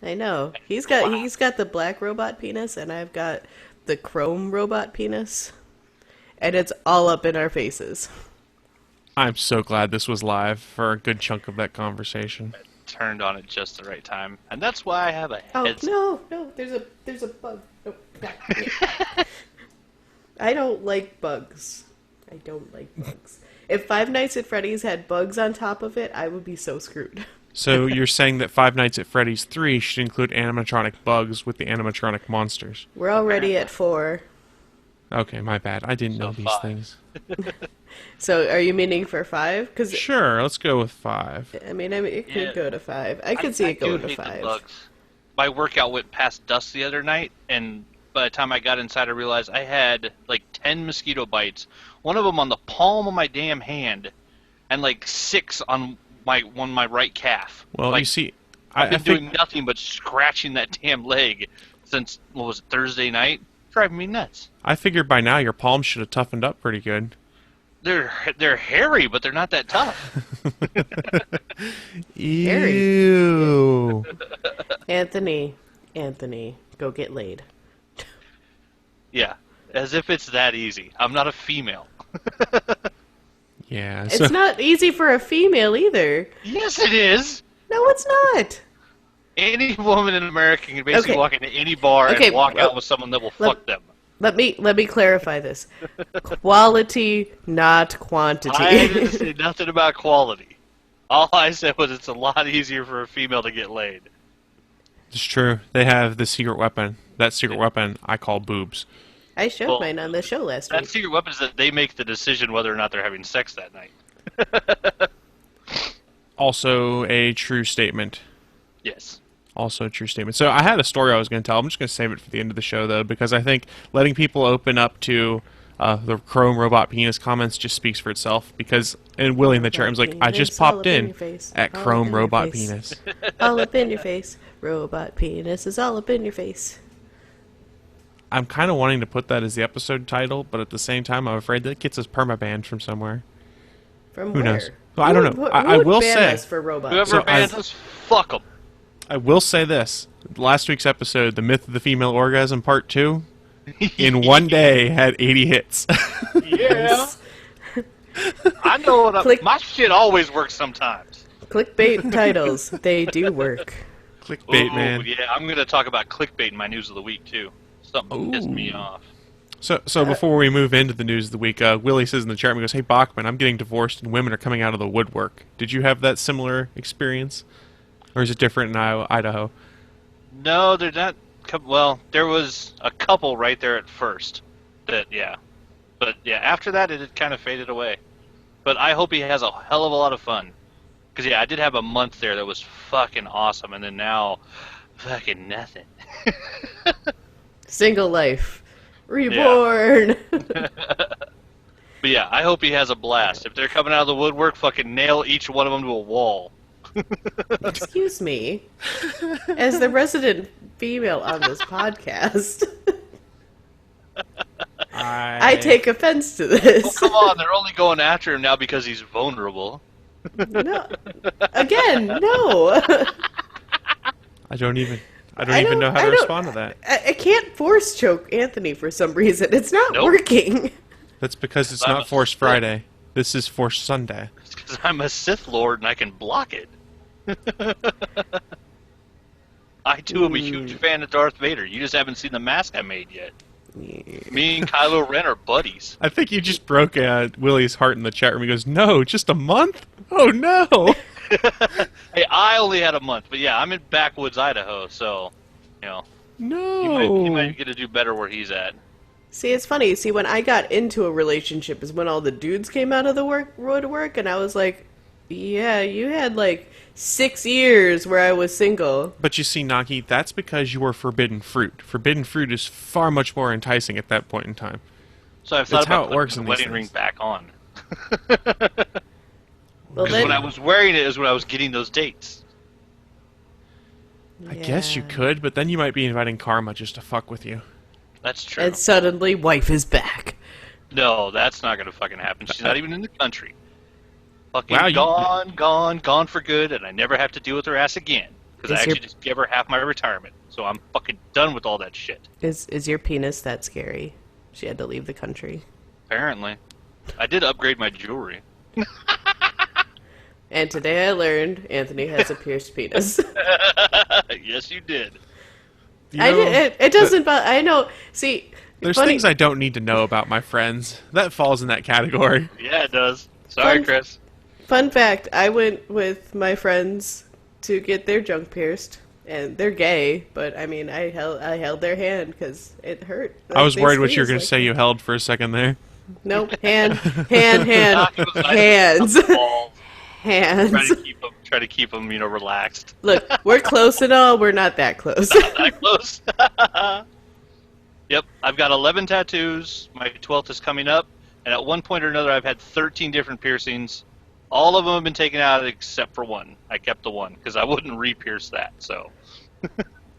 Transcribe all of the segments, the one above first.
I know. He's got the black robot penis, and I've got the chrome robot penis, and it's all up in our faces. I'm so glad this was live for a good chunk of that conversation. Turned on at just the right time, and that's why I have a Oh headset. no, there's a bug. Oh, God. I don't like bugs. I don't like bugs. If Five Nights at Freddy's had bugs on top of it, I would be so screwed. So you're saying that Five Nights at Freddy's 3 should include animatronic bugs with the animatronic monsters? We're already at 4. Okay, my bad. I didn't So know these 5. things. So are you meaning for 5? Because Sure, let's go with 5. I mean, it could Yeah. go to 5. I could see it do going to hate the 5. bugs. My workout went past dusk the other night, and by the time I got inside, I realized I had like 10 mosquito bites. One of them on the palm of my damn hand, and like 6 on my right calf. Well, like, you see, I've I been think doing nothing but scratching that damn leg since, what was it, Thursday night? Driving me nuts. I figured by now your palms should have toughened up pretty good. They're hairy, but they're not that tough. Ew. Anthony, go get laid. Yeah, as if it's that easy. I'm not a female. Yeah. It's not easy for a female either. Yes, it is. No, it's not. Any woman in America can basically Okay. walk into any bar Okay, and walk well, out with someone that will let- fuck them. Let me clarify this. Quality, not quantity. I didn't say nothing about quality. All I said was it's a lot easier for a female to get laid. It's true. They have the secret weapon. That secret weapon I call boobs. I showed Well, mine on the show last That week. secret weapon is that they make the decision whether or not they're having sex that night. Also a true statement. Yes. Also a true statement. So I had a story I was going to tell. I'm just going to save it for the end of the show, though, because I think letting people open up to the Chrome Robot Penis comments just speaks for itself. Because, and Willie in the chat room was like, I just All popped up in in your face. at All up Chrome in your Robot face. Penis. All up in your face. Robot penis is all up in your face. I'm kind of wanting to put that as the episode title, but at the same time, I'm afraid that gets us permabanned from somewhere. From Who where? knows? Well, I don't know. Who I would will ban say- us for robots. Whoever So bans I've- us, fuck them. I will say this. Last week's episode, The Myth of the Female Orgasm Part 2, in one day had 80 hits. Yeah. I know what Click- my shit always works sometimes. Clickbait titles, they do work. Clickbait, Ooh, man. Yeah, I'm going to talk about clickbait in my news of the week, too. Something pissed me Ooh. off. So before we move into the news of the week, Willie says in the chat room, he goes, "Hey Bachman, I'm getting divorced and women are coming out of the woodwork. Did you have that similar experience, or is it different in Idaho?" No, they're not. Well, there was a couple right there at first. But yeah, after that it had kind of faded away. But I hope he has a hell of a lot of fun. Because yeah, I did have a month there that was fucking awesome, and then now, fucking nothing. Single life. Reborn. But yeah, I hope he has a blast. If they're coming out of the woodwork, fucking nail each one of them to a wall. Excuse me. As the resident female on this podcast, I take offense to Oh, this. come on, they're only going after him now because he's vulnerable. No. Again, no. I don't even know how to respond to that. I can't force choke Anthony for some reason. It's not Nope. working. That's because it's I'm not a Force Sith. Friday. This is Force Sunday. It's because I'm a Sith Lord and I can block it. I too am a huge fan of Darth Vader. You just haven't seen the mask I made yet. Me and Kylo Ren are buddies. I think you just broke Willie's heart in the chat room. He goes, "No, just a month? Oh no!" Hey, I only had a month, but yeah, I'm in backwoods Idaho, so you know he No. might get to do better where he's at. See, it's funny. See, when I got into a relationship is when all the dudes came out of the woodwork, and I was like, yeah, you had like 6 years where I was single. But you see, Naki, that's because you were forbidden fruit. Forbidden fruit is far much more enticing at that point in time. So I've thought That's how about it works putting in the these wedding ring things. back on. Well, Because when I was wearing it is when I was getting those dates. I guess you Yeah. could, but then you might be inviting karma just to fuck with you. That's true. And suddenly, wife is back. No, that's not gonna fucking happen. She's not even in the country. Fucking Wow, you- gone for good, and I never have to deal with her ass again. Because I actually just gave her half my retirement. So I'm fucking done with all that shit. Is your penis that scary? She had to leave the country. Apparently. I did upgrade my jewelry. And today I learned Anthony has a pierced penis. Yes, you did. It doesn't bother. I know. See, there's things I don't need to know about my friends. That falls in that category. Yeah, it does. Sorry, Chris. Fun fact, I went with my friends to get their junk pierced. And they're gay, but I mean, I held their hand because it hurt. Like, I was worried what you were going to say you held for a second there. Nope. Hands. Try to keep them, relaxed. Look, we're close and all. We're not that close. Not that close. Yep, I've got 11 tattoos. My 12th is coming up, and at one point or another, I've had 13 different piercings. All of them have been taken out except for one. I kept the one because I wouldn't re-pierce that. So.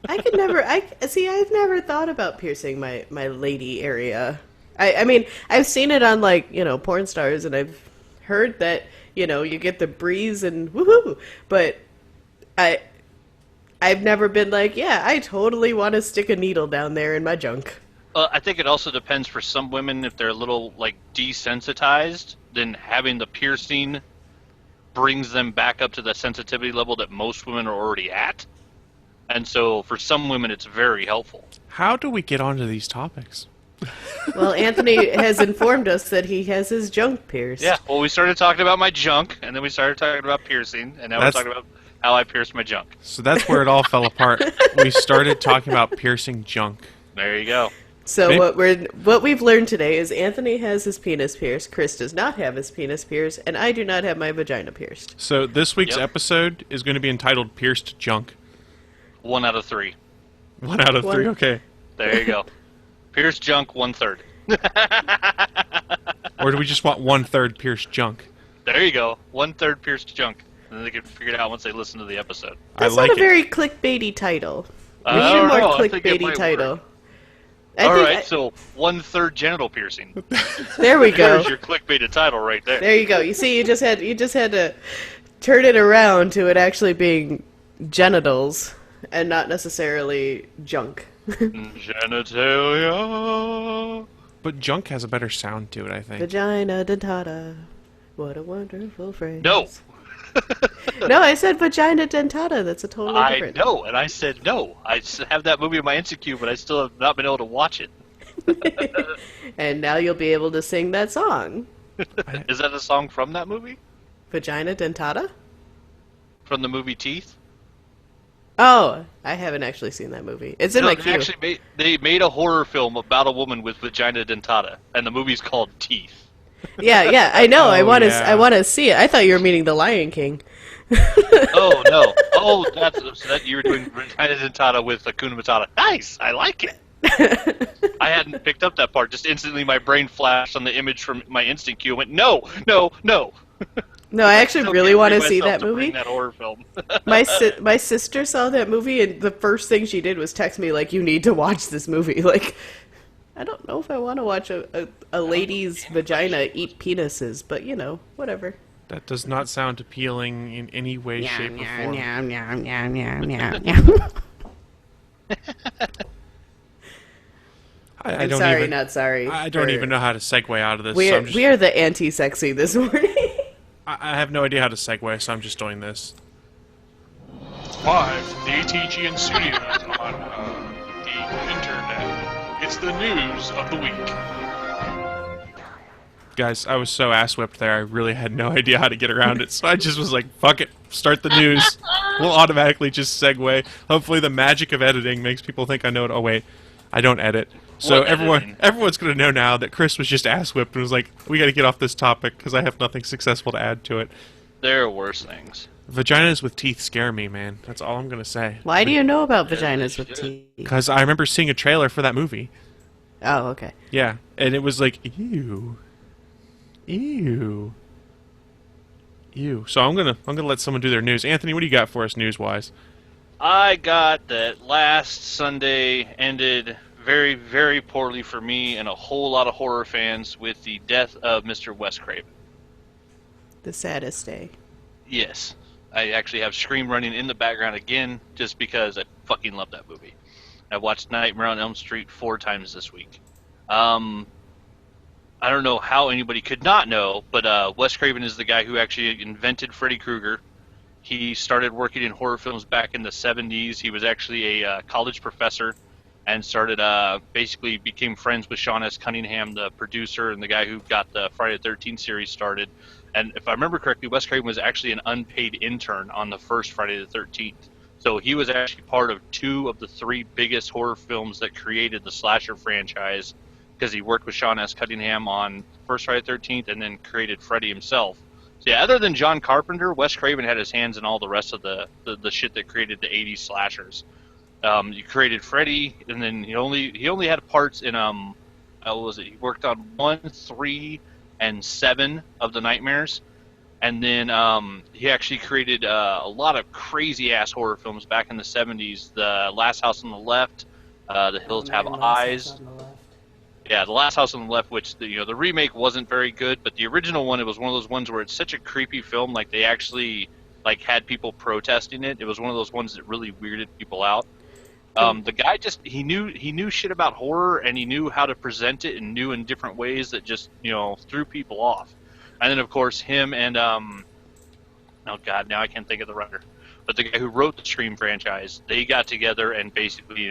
I've never thought about piercing my lady area. I mean, I've seen it on porn stars, and I've heard that you get the breeze and woohoo. But I've never been like, yeah, I totally want to stick a needle down there in my junk. I think it also depends for some women if they're a little desensitized. Then having the piercing brings them back up to the sensitivity level that most women are already at. And so for some women, it's very helpful. How do we get onto these topics? Well, Anthony has informed us that he has his junk pierced. Yeah, well, we started talking about my junk, and then we started talking about piercing, and now we're talking about how I pierced my junk. So that's where it all fell apart. We started talking about piercing junk. There you go. So what we've learned today is Anthony has his penis pierced, Chris does not have his penis pierced, and I do not have my vagina pierced. So this week's episode is going to be entitled Pierced Junk. 1 out of 3. 1 out of 3, okay. There you go. Pierced junk, 1/3. Or do we just want 1/3 pierced junk? There you go. 1/3 pierced junk. And then they can figure it out once they listen to the episode. That's not a very clickbaity title. We need a more clickbaity title. Alright, so 1/3 genital piercing. There we go. There's your clickbaited title right there. There you go. You see, you just had to turn it around to it actually being genitals and not necessarily junk. Genitalia. But junk has a better sound to it, I think. Vagina dentata. What a wonderful phrase. No. No, I said vagina dentata. That's a totally different. I know, and I said no. I have that movie in my Insecure, but I still have not been able to watch it. And now you'll be able to sing that song. Is that a song from that movie? Vagina dentata? From the movie Teeth? Oh, I haven't actually seen that movie. It's in my queue. They made a horror film about a woman with vagina dentata, and the movie's called Teeth. Yeah, I know. Oh, I want to see it. I thought you were meaning The Lion King. Oh no! Oh, you were doing vagina dentata with Hakuna Matata. Nice, I like it. I hadn't picked up that part. Just instantly, my brain flashed on the image from my instant queue. And went no. No, I actually really want to see that movie. That horror film. My sister saw that movie, and the first thing she did was text me like, "You need to watch this movie." Like, I don't know if I want to watch a lady's vagina eat penises, but whatever. That does not sound appealing in any way, shape, or form. I'm sorry, not sorry. I don't even know how to segue out of this. We are the anti-sexy this morning. I have no idea how to segue, so I'm just doing this. Live from the ATGN studios on the internet, it's the news of the week. Guys, I was so ass-whipped there, I really had no idea how to get around it, so I just was like, fuck it, start the news. We'll automatically just segue. Hopefully the magic of editing makes people think I know it. Oh wait, I don't edit. So everyone's going to know now that Chris was just ass-whipped and was like, we got to get off this topic because I have nothing successful to add to it. There are worse things. Vaginas with teeth scare me, man. That's all I'm going to say. Why do you know about vaginas with teeth? Because I remember seeing a trailer for that movie. Oh, okay. Yeah, and it was like, ew. So I'm gonna let someone do their news. Anthony, what do you got for us news-wise? I got that last Sunday ended very, very poorly for me and a whole lot of horror fans with the death of Mr. Wes Craven. The saddest day. Yes. I actually have Scream running in the background again, just because I fucking love that movie. I watched Nightmare on Elm Street 4 times this week. I don't know how anybody could not know, but Wes Craven is the guy who actually invented Freddy Krueger. He started working in horror films back in the 70s. He was actually a college professor and started basically became friends with Sean S. Cunningham, the producer and the guy who got the Friday the 13th series started. And if I remember correctly, Wes Craven was actually an unpaid intern on the first Friday the 13th. So he was actually part of 2 of the 3 biggest horror films that created the slasher franchise, because he worked with Sean S. Cunningham on first Friday the 13th and then created Freddy himself. So yeah, other than John Carpenter, Wes Craven had his hands in all the rest of the shit that created the 80s slashers. You created Freddy, and then he only had parts in what was it? He worked on 1, 3, and 7 of the Nightmares, and then he actually created a lot of crazy ass horror films back in the 70s. The Last House on the Left, The Hills Have Eyes. Yeah, The Last House on the Left, which the remake wasn't very good, but the original one, it was one of those ones where it's such a creepy film, like they actually had people protesting it. It was one of those ones that really weirded people out. The guy he knew shit about horror, and he knew how to present it and knew in different ways that just threw people off. And then of course him and oh god, now I can't think of the writer, but the guy who wrote the Scream franchise, they got together and basically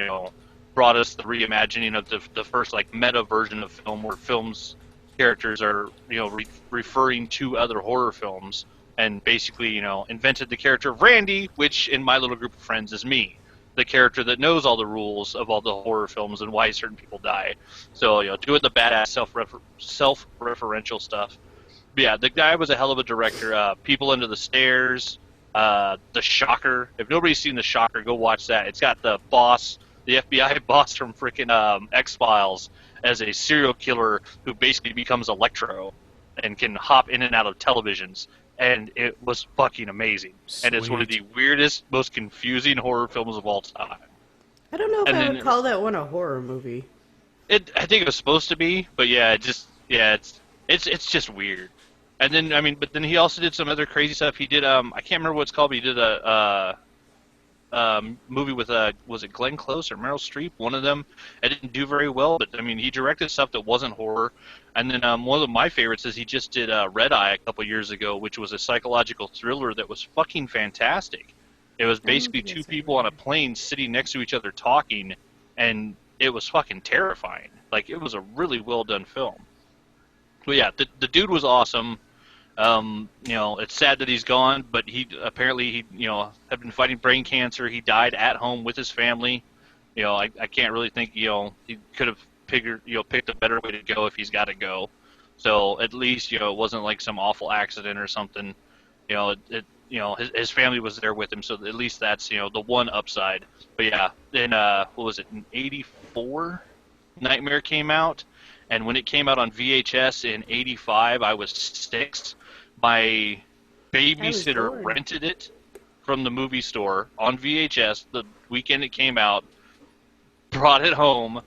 brought us the reimagining of the first meta version of film, where films characters are referring to other horror films, and basically invented the character of Randy, which in my little group of friends is me, the character that knows all the rules of all the horror films and why certain people die. So doing the badass self-referential stuff. But yeah, the guy was a hell of a director. People Under the Stairs, The Shocker. If nobody's seen The Shocker, go watch that. It's got the boss, the FBI boss from frickin' X-Files, as a serial killer who basically becomes Electro and can hop in and out of televisions. And it was fucking amazing. Sweet. And it's one of the weirdest, most confusing horror films of all time. I don't know if I would call that one a horror movie. I think it was supposed to be, but yeah, it's just weird. And then but then he also did some other crazy stuff. He did I can't remember what it's called, but he did a movie with was it Glenn Close or Meryl Streep? One of them. It didn't do very well, but he directed stuff that wasn't horror. And then one of my favorites is he just did Red Eye a couple years ago, which was a psychological thriller that was fucking fantastic. It was basically 2 people on a plane sitting next to each other talking, and it was fucking terrifying. It was a really well done film. But yeah, the dude was awesome. It's sad that he's gone, but he apparently had been fighting brain cancer. He died at home with his family. I can't really think he could have picked a better way to go if he's got to go. So at least it wasn't like some awful accident or something. His family was there with him, so at least that's the one upside. But yeah, then what was it, in '84? Nightmare came out, and when it came out on VHS in '85, I was 6. My babysitter rented it from the movie store on VHS the weekend it came out, brought it home.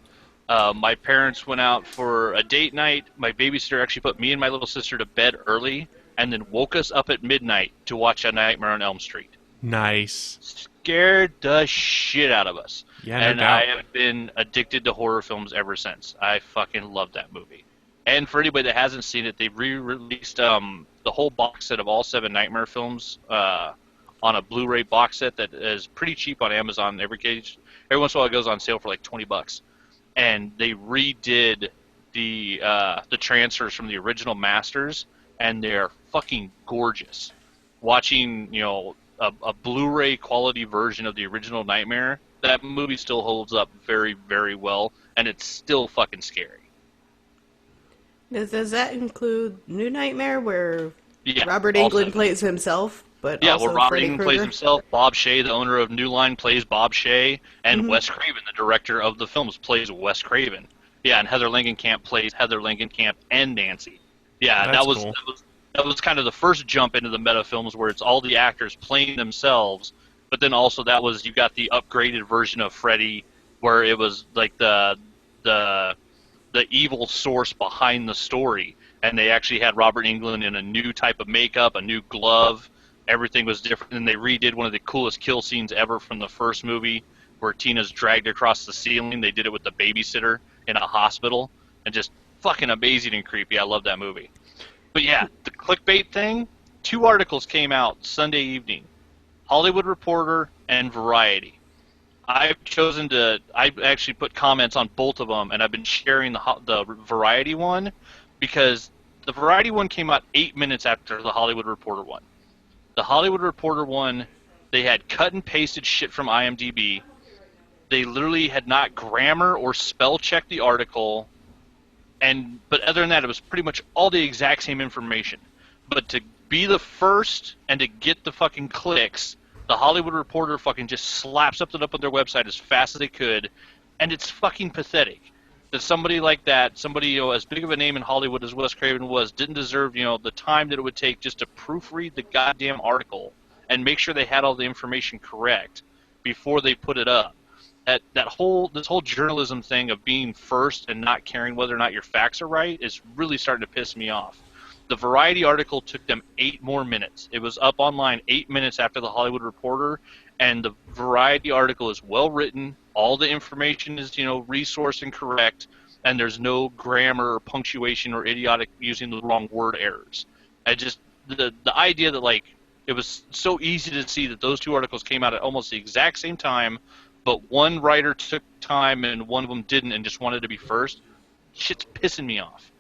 My parents went out for a date night. My babysitter actually put me and my little sister to bed early and then woke us up at midnight to watch A Nightmare on Elm Street. Nice. Scared the shit out of us. Yeah, no and doubt. I have been addicted to horror films ever since. I fucking love that movie. And for anybody that hasn't seen it, they re-released the whole box set of all 7 Nightmare films on a Blu-ray box set that is pretty cheap on Amazon. Every once in a while it goes on sale for like $20. And they redid the transfers from the original masters, and they're fucking gorgeous. Watching a Blu-ray quality version of the original Nightmare, that movie still holds up very, very well, and it's still fucking scary. Does that include New Nightmare, where Yeah, Robert also- Englund plays himself, but Yeah, also where Robert Freddy Englund Krueger? plays himself, Bob Shea, the owner of New Line, plays Bob Shea, and Wes Craven, the director of the films, plays Wes Craven. Yeah, and Heather Langenkamp plays Heather Langenkamp and Nancy. Yeah, That's that was cool. that was kind of the first jump into the meta films where it's all the actors playing themselves, but then also that was you got the upgraded version of Freddy where it was like the evil source behind the story, and they actually had Robert Englund in a new type of makeup, a new glove, everything was different. And they redid one of the coolest kill scenes ever from the first movie, where Tina's dragged across the ceiling. They did it with the babysitter in a hospital, and just fucking amazing and creepy. I love that movie. But yeah, the clickbait thing, 2 articles came out Sunday evening, Hollywood Reporter and Variety. I actually put comments on both of them, and I've been sharing the Variety one, because the Variety one came out 8 minutes after the Hollywood Reporter one. The Hollywood Reporter one, they had cut and pasted shit from IMDb. They literally had not grammar or spell checked the article, but other than that, it was pretty much all the exact same information. But to be the first and to get the fucking clicks, the Hollywood Reporter fucking just slaps something up on their website as fast as they could, and it's fucking pathetic that somebody like that, somebody as big of a name in Hollywood as Wes Craven was, didn't deserve the time that it would take just to proofread the goddamn article and make sure they had all the information correct before they put it up. This whole journalism thing of being first and not caring whether or not your facts are right is really starting to piss me off. The Variety article took them 8 more minutes. It was up online 8 minutes after the Hollywood Reporter, and the Variety article is well written. All the information is resourced and correct, and there's no grammar or punctuation or idiotic using the wrong word errors. The idea that it was so easy to see that those 2 articles came out at almost the exact same time, but one writer took time and one of them didn't and just wanted to be first, shit's pissing me off.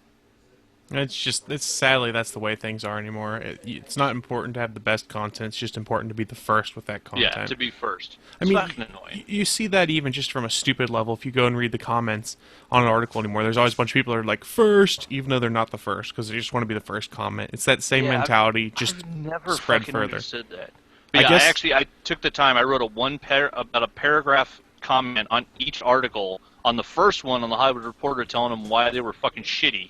It's sadly that's the way things are anymore. It's not important to have the best content. It's just important to be the first with that content. Yeah, to be first. It's fucking annoying. You see that even just from a stupid level. If you go and read the comments on an article anymore, there's always a bunch of people that are like first, even though they're not the first, because they just want to be the first comment. It's that same mentality, just I've never spread fucking further. Understood that. But yeah, I took the time. I wrote about a paragraph comment on each article. On the first one, on the Hollywood Reporter, telling them why they were fucking shitty.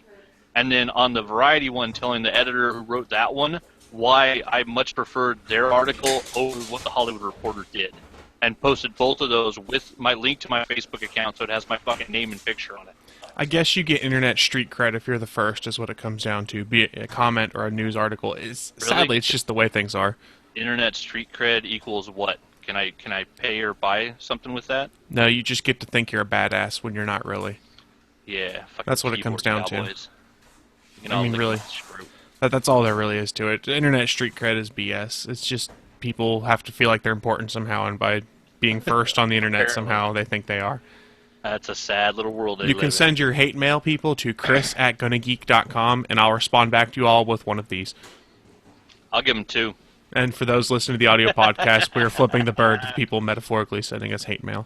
And then on the Variety one, telling the editor who wrote that one why I much preferred their article over what the Hollywood Reporter did. And posted both of those with my link to my Facebook account, so it has my fucking name and picture on it. I guess you get internet street cred if you're the first, is what it comes down to. Be it a comment or a news article. Sadly, it's just the way things are. Internet street cred equals what? Can I pay or buy something with that? No, you just get to think you're a badass when you're not really. Yeah, that's what it comes down to. I mean, really, that's all there really is to it. Internet street cred is BS. It's just people have to feel like they're important somehow, and by being first on the internet somehow they think they are. That's a sad little world they You live can send your hate mail, people, to chris@gonnageek.com, and I'll respond back to you all with one of these. I'll give them 2. And for those listening to the audio podcast, we are flipping the bird to people metaphorically sending us hate mail.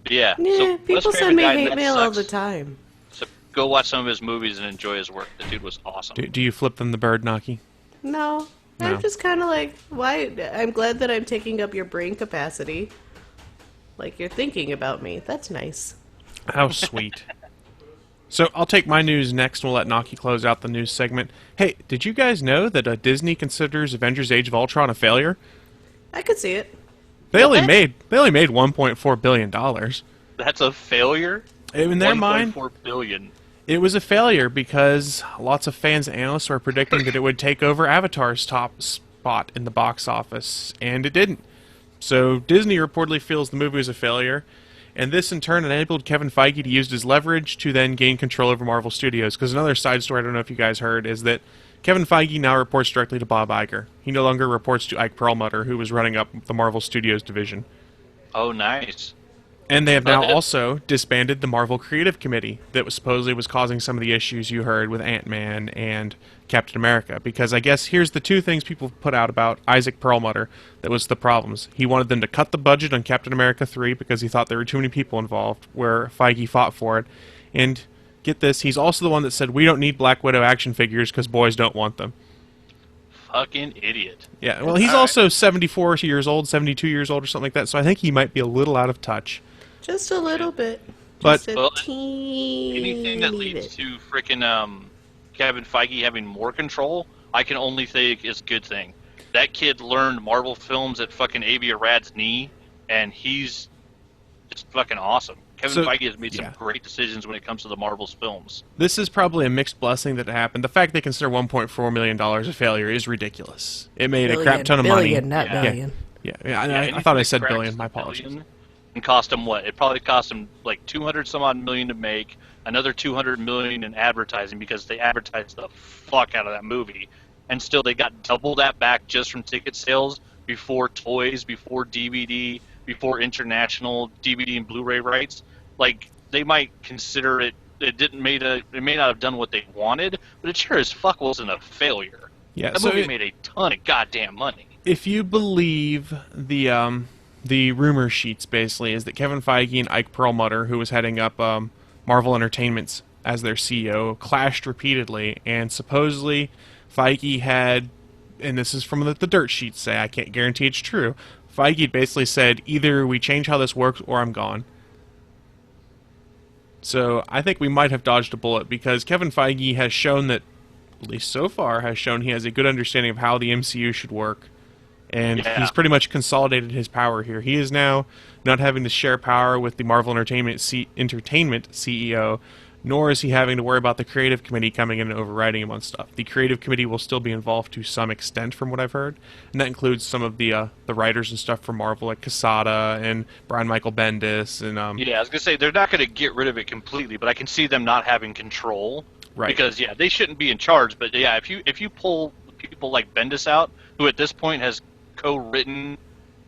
Yeah, so people send me hate mail all the time. So go watch some of his movies and enjoy his work. The dude was awesome. Do you flip them the bird, Naki? No. I'm just kind of like, why? I'm glad that I'm taking up your brain capacity. Like, you're thinking about me. That's nice. How sweet. So I'll take my news next, and we'll let Naki close out the news segment. Hey, did you guys know that Disney considers Avengers Age of Ultron a failure? I could see it. They only made $1.4 billion. That's a failure? In their mind, $1.4 billion. It was a failure because lots of fans and analysts were predicting that it would take over Avatar's top spot in the box office, and it didn't. So Disney reportedly feels the movie was a failure, and this in turn enabled Kevin Feige to use his leverage to then gain control over Marvel Studios. Because another side story I don't know if you guys heard is that Kevin Feige now reports directly to Bob Iger. He no longer reports to Ike Perlmutter, who was running up the Marvel Studios division. Oh, nice. And they have now also disbanded the Marvel Creative Committee that was supposedly was causing some of the issues you heard with Ant-Man and Captain America. Because I guess here's the 2 things people put out about Isaac Perlmutter that was the problems. He wanted them to cut the budget on Captain America 3 because he thought there were too many people involved, where Feige fought for it. And get this, he's also the one that said, we don't need Black Widow action figures because boys don't want them. Fucking idiot. Yeah, well, he's also 74 years old, 72 years old or something like that, so I think he might be a little out of touch. Just a little bit. But anything that leads to frickin' Kevin Feige having more control, I can only think is a good thing. That kid learned Marvel films at fucking Avia Rad's knee, and he's just fucking awesome. Kevin Feige has made some great decisions when it comes to the Marvel's films. This is probably a mixed blessing that happened. The fact they consider $1.4 million a failure is ridiculous. It made a crap ton of money. Billion, not billion. I thought I said billion. My apologies. And cost them what? It probably cost them like 200 some odd million to make, another 200 million in advertising because they advertised the fuck out of that movie, and still they got double that back just from ticket sales before toys, before DVD, before international DVD and Blu-ray rights. Like, they might consider it. It may not have done what they wanted, but it sure as fuck wasn't a failure. Yeah, that movie made a ton of goddamn money. If you believe the rumor sheets, basically, is that Kevin Feige and Ike Perlmutter, who was heading up Marvel Entertainment as their CEO, clashed repeatedly, and supposedly Feige had, and this is from the dirt sheets say, I can't guarantee it's true, Feige basically said, either we change how this works or I'm gone. So I think we might have dodged a bullet, because Kevin Feige has shown that, at least so far, has shown he has a good understanding of how the MCU should work. And he's pretty much consolidated his power here. He is now not having to share power with the Marvel Entertainment CEO, nor is he having to worry about the creative committee coming in and overriding him on stuff. The creative committee will still be involved to some extent, from what I've heard, and that includes some of the writers and stuff from Marvel, like Quesada and Brian Michael Bendis. And I was gonna say they're not gonna get rid of it completely, but I can see them not having control. Right. Because they shouldn't be in charge. But if you pull people like Bendis out, who at this point has co-written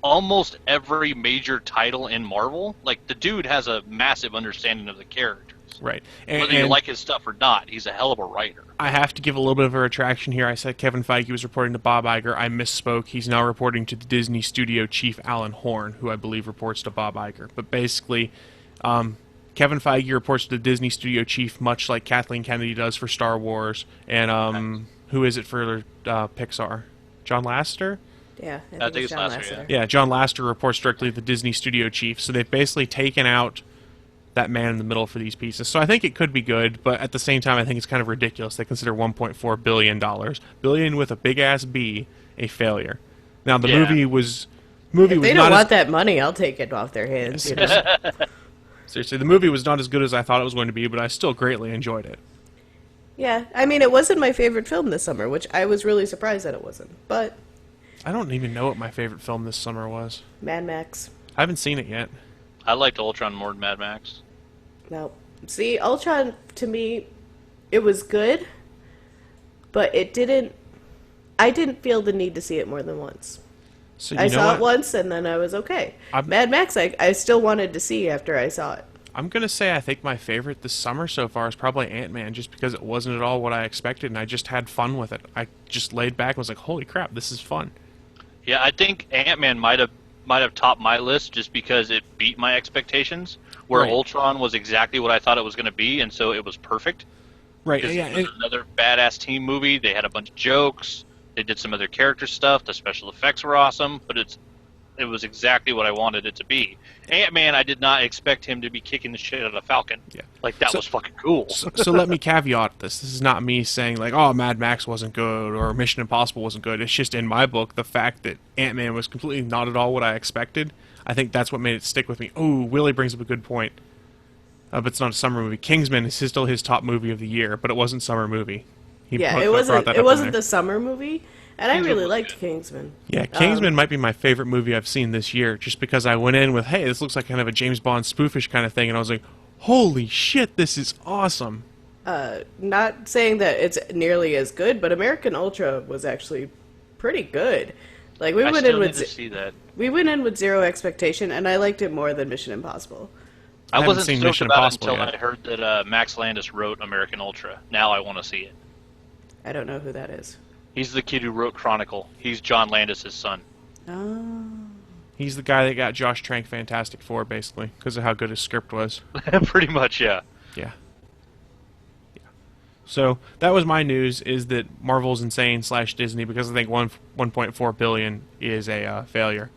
almost every major title in Marvel, like, the dude has a massive understanding of the characters. Right. Whether you like his stuff or not, he's a hell of a writer. I have to give a little bit of a retraction here. I said Kevin Feige was reporting to Bob Iger. I misspoke. He's now reporting to the Disney studio chief, Alan Horn, who I believe reports to Bob Iger. But basically, Kevin Feige reports to the Disney studio chief, much like Kathleen Kennedy does for Star Wars. And who is it for Pixar? John Lasseter? Yeah, I think it's John Lasseter. Yeah, John Lasseter reports directly to the Disney studio chief. So they've basically taken out that man in the middle for these pieces. So I think it could be good, but at the same time, I think it's kind of ridiculous. They consider $1.4 billion, billion with a big-ass B, a failure. Now, the movie was... If they don't want that money, I'll take it off their hands. You know? Seriously, the movie was not as good as I thought it was going to be, but I still greatly enjoyed it. Yeah, I mean, it wasn't my favorite film this summer, which I was really surprised that it wasn't. But I don't even know what my favorite film this summer was. Mad Max. I haven't seen it yet. I liked Ultron more than Mad Max. No. See, Ultron, to me, it was good, but it didn't... I didn't feel the need to see it more than once. So I saw it once, and then I was okay. Mad Max, I still wanted to see after I saw it. I'm going to say I think my favorite this summer so far is probably Ant-Man, just because it wasn't at all what I expected, and I just had fun with it. I just laid back and was like, holy crap, this is fun. Yeah, I think Ant-Man might have topped my list just because it beat my expectations, where Ultron was exactly what I thought it was going to be, and so it was perfect. Right. Yeah, it was another badass team movie. They had a bunch of jokes. They did some other character stuff. The special effects were awesome, but it was exactly what I wanted it to be. Ant-Man, I did not expect him to be kicking the shit out of Falcon. Yeah. Like, that was fucking cool. So let me caveat this. This is not me saying, like, oh, Mad Max wasn't good or Mission Impossible wasn't good. It's just, in my book, the fact that Ant-Man was completely not at all what I expected. I think that's what made it stick with me. Oh, Willie brings up a good point. But it's not a summer movie. Kingsman is still his top movie of the year, but it wasn't summer movie. It wasn't the summer movie, and I really liked Kingsman. Yeah, Kingsman might be my favorite movie I've seen this year, just because I went in with, hey, this looks like kind of a James Bond spoofish kind of thing, and I was like, holy shit, this is awesome. Not saying that it's nearly as good, but American Ultra was actually pretty good. Like, we went in with zero expectation, and I liked it more than Mission Impossible. I wasn't stoked about it until I heard that Max Landis wrote American Ultra. Now I want to see it. I don't know who that is. He's the kid who wrote Chronicle. He's John Landis' son. Oh. He's the guy that got Josh Trank Fantastic Four, basically, because of how good his script was. Pretty much, yeah. Yeah. So that was my news, is that Marvel's insane / Disney, because I think 1.4 billion is a failure.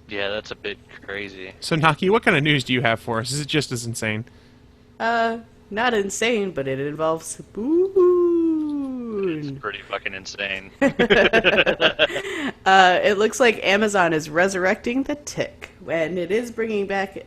Yeah, that's a bit crazy. So Naki, what kind of news do you have for us? Is it just as insane? Not insane, but it involves Spoon. It's pretty fucking insane. It looks like Amazon is resurrecting the Tick and it is bringing back.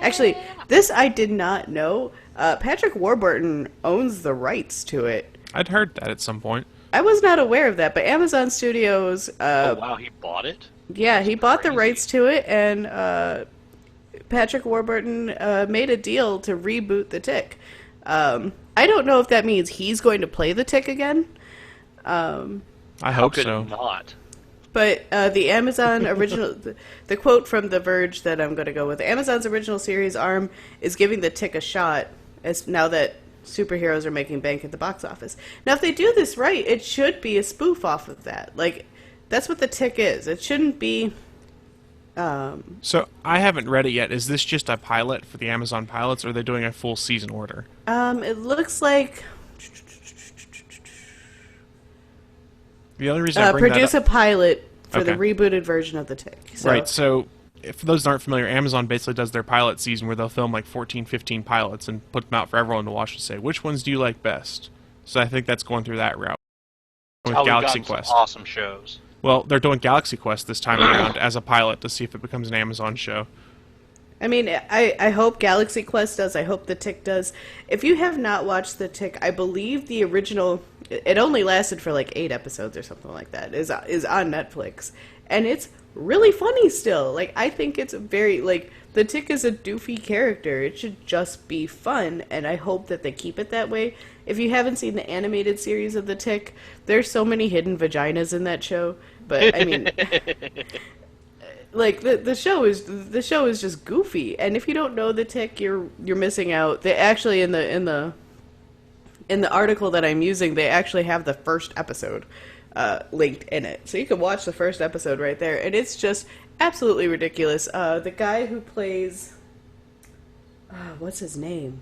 Actually, this I did not know. Patrick Warburton owns the rights to it. I'd heard that at some point. I was not aware of that, but Amazon Studios. Oh wow, he bought it. Yeah, he bought the rights to it, and Patrick Warburton made a deal to reboot the Tick. I don't know if that means he's going to play the Tick again. I How hope could so. it not? But the Amazon original, the quote from The Verge that I'm going to go with, Amazon's original series arm is giving the Tick a shot, as now that superheroes are making bank at the box office. Now, if they do this right, it should be a spoof off of that. Like, that's what the Tick is. It shouldn't be... So, I haven't read it yet. Is this just a pilot for the Amazon pilots, or are they doing a full season order? It looks like... The only reason I bring produce that a pilot for the Okay. rebooted version of the Tick. So, Right, so for those that aren't familiar, Amazon basically does their pilot season where they'll film like 14, 15 pilots and put them out for everyone to watch and say, which ones do you like best? So I think that's going through that route. With Oh, we've Galaxy gotten some Quest. awesome shows. Well, they're doing Galaxy Quest this time around as a pilot to see if it becomes an Amazon show. I mean, I hope Galaxy Quest does. I hope the Tick does. If you have not watched the Tick, I believe the original, it only lasted for like 8 episodes or something like that, is on Netflix. And it's really funny still. Like, I think it's very, like, the Tick is a doofy character. It should just be fun, and I hope that they keep it that way. If you haven't seen the animated series of the Tick, there's so many hidden vaginas in that show. But, I mean... Like the show is just goofy, and if you don't know the Tick, you're missing out. They actually in the article that I'm using, they actually have the first episode linked in it, so you can watch the first episode right there, and it's just absolutely ridiculous. The guy who plays what's his name?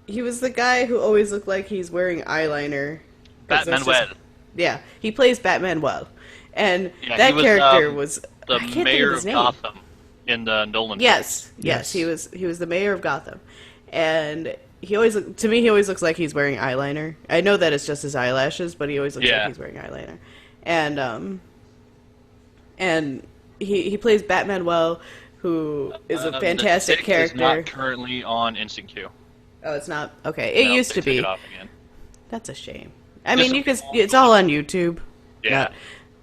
He was the guy who always looked like he's wearing eyeliner. Batman. Yeah, he plays Batman well, and Yeah, that he was, character was. The I can't think mayor of his of name. Gotham in the Nolan. Yes, Yes. he was the mayor of Gotham, and he always looks like he's wearing eyeliner. I know that it's just his eyelashes, but he always looks like he's wearing eyeliner, and he plays Batman well, who is a fantastic the Tick character. Is not currently on Instant Queue. Oh, it's not okay. It No, used they to took be. it off again. That's a shame. I mean, you could. Disappointing. It's all on YouTube. Yeah.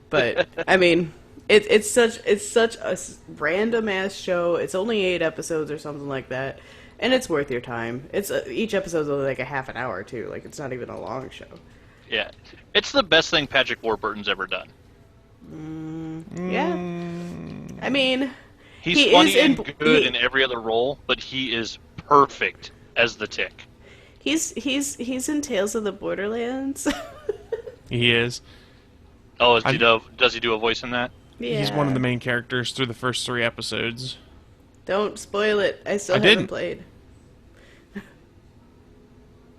But I mean, it's such a random ass show. It's only 8 episodes or something like that, and it's worth your time. It's each episode's only like a half an hour too. Like, it's not even a long show. Yeah, it's the best thing Patrick Warburton's ever done. Yeah, I mean, He's He funny is in- and good he- in every other role, but he is perfect as the Tick. he's in Tales of the Borderlands. He is. Oh, does he do a voice in that? Yeah. He's one of the main characters through the first 3 episodes. Don't spoil it. I still I haven't didn't. played.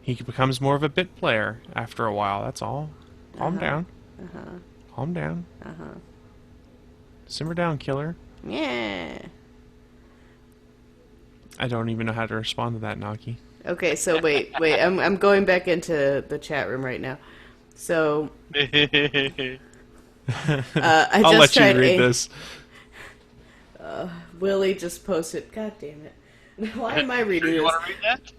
He becomes more of a bit player after a while, that's all. Calm down. Calm down. Simmer down, killer. Yeah. I don't even know how to respond to that, Naki. Okay, so wait. I'm going back into the chat room right now. So I I'll just let you tried read this. Willie just posted. God damn it! Why am I reading You this? want to read that?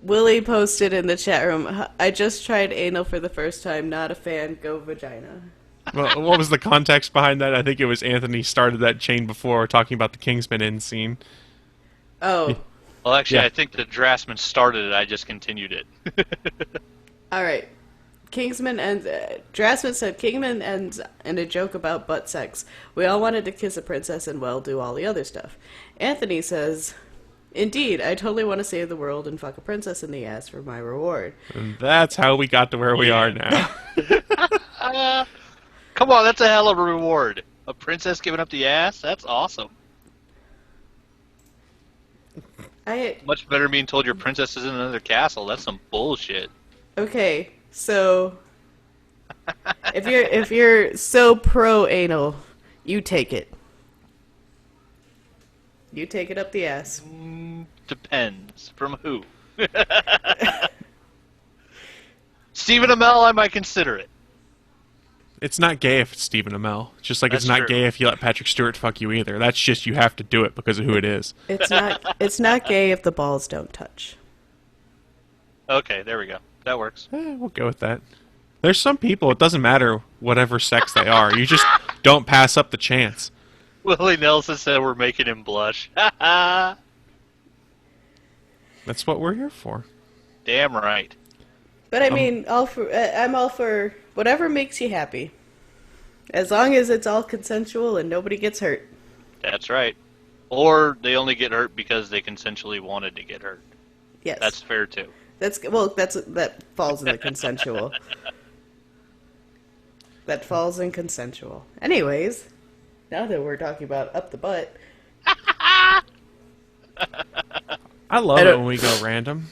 Willie posted in the chat room. I just tried anal for the first time. Not a fan. Go vagina. Well, what was the context behind that? I think it was Anthony started that chain before talking about the Kingsman end scene. Oh, Well, actually, Yeah. I think the Draftsman started it. I just continued it. all right. Kingsman ends. Drasman said Kingman ends in a joke about butt sex. We all wanted to kiss a princess and well do all the other stuff. Anthony says, "Indeed, I totally want to save the world and fuck a princess in the ass for my reward." And that's how we got to where we are now. Come on, that's a hell of a reward. A princess giving up the ass? That's awesome. Much better being told your princess is in another castle. That's some bullshit. Okay, so if you're so pro anal, you take it. You take it up the ass. Depends. From who? Stephen Amell, I might consider it. It's not gay if it's Stephen Amell. Just like That's it's not true. gay if you let Patrick Stewart fuck you either. That's just you have to do it because of who it is. It's not. It's not gay if the balls don't touch. Okay, there we go. That works. We'll go with that. There's some people, it doesn't matter whatever sex they are. You just don't pass up the chance. Willie Nelson said we're making him blush. That's what we're here for. Damn right. But I mean, I'm all for whatever makes you happy, as long as it's all consensual and nobody gets hurt. That's right. Or they only get hurt because they consensually wanted to get hurt. Yes, That's fair too. That falls in the consensual. That falls in consensual. Anyways, now that we're talking about up the butt, I love I it don't- when we go random.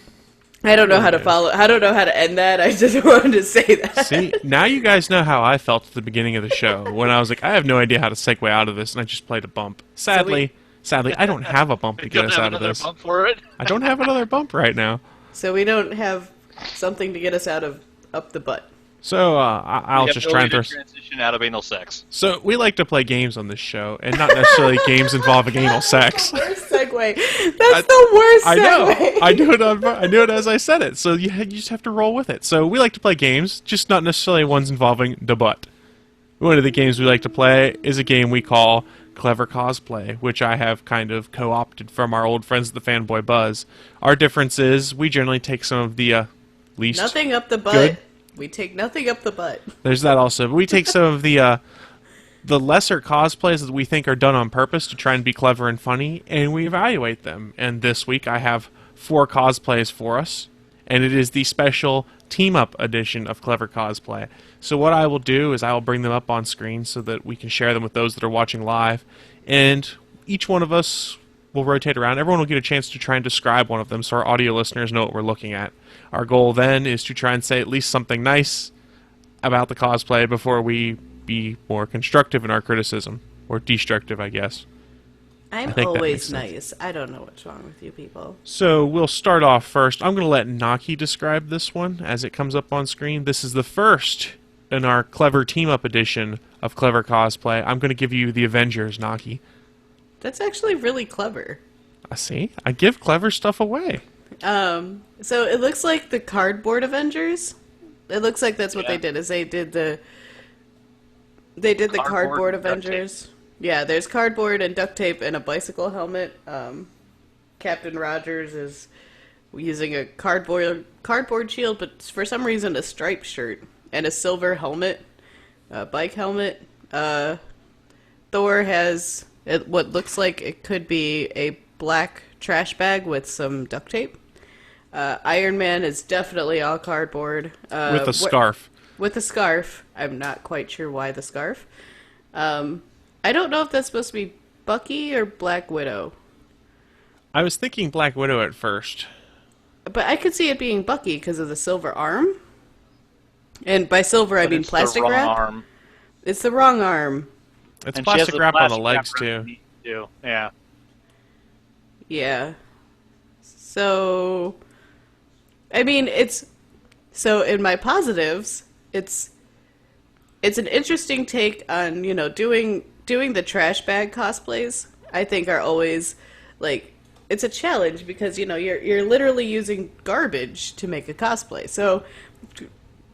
I don't know how to follow. I don't know how to end that. I just wanted to say that. See, now you guys know how I felt at the beginning of the show when I was like, I have no idea how to segue out of this, and I just played a bump. Sadly, I don't have a bump to get us out of this. Bump for it? I don't have another bump right now. So we don't have something to get us out of up the butt. So I'll We have just no try way and to throw. transition out of anal sex. So we like to play games on this show, and not necessarily games involving anal sex. Worst segue. That's the worst I know. segue. I knew it as I said it. So you just have to roll with it. So we like to play games, just not necessarily ones involving the butt. One of the games we like to play is a game we call Clever Cosplay, which I have kind of co-opted from our old friends at the Fanboy Buzz. Our difference is we generally take some of the least... Nothing up the butt. Good. We take nothing up the butt. There's that also. But we take some of the lesser cosplays that we think are done on purpose to try and be clever and funny, and we evaluate them. And this week I have 4 cosplays for us, and it is the special team-up edition of Clever Cosplay. So what I will do is I will bring them up on screen so that we can share them with those that are watching live, and each one of us will rotate around. Everyone will get a chance to try and describe one of them so our audio listeners know what we're looking at. Our goal then is to try and say at least something nice about the cosplay before we be more constructive in our criticism. Or destructive, I guess. I'm think that always makes sense. nice. I don't know what's wrong with you people. So we'll start off first. I'm going to let Naki describe this one as it comes up on screen. This is the first in our Clever Team-Up edition of Clever Cosplay. I'm going to give you the Avengers, Naki. That's actually really clever. I see. I give clever stuff away. So it looks like the cardboard Avengers. It looks like that's what Yeah. they did. Is they did the cardboard and duct Avengers. Yeah, there's cardboard and duct tape and a bicycle helmet. Captain Rogers is using a cardboard shield, but for some reason a striped shirt and a silver helmet, bike helmet. Thor has what looks like it could be a black trash bag with some duct tape. Iron Man is definitely all cardboard. With a scarf. With a scarf. I'm not quite sure why the scarf. I don't know if that's supposed to be Bucky or Black Widow. I was thinking Black Widow at first. But I could see it being Bucky because of the silver arm. And by silver, I But mean it's plastic the wrong wrap. arm. It's the wrong arm. It's And she has plastic wrap on the plastic legs, wrap around too. the knee, Yeah. Yeah. So, I mean, so in my positives, it's an interesting take on, doing the trash bag cosplays. I think are always like it's a challenge because you're literally using garbage to make a cosplay. So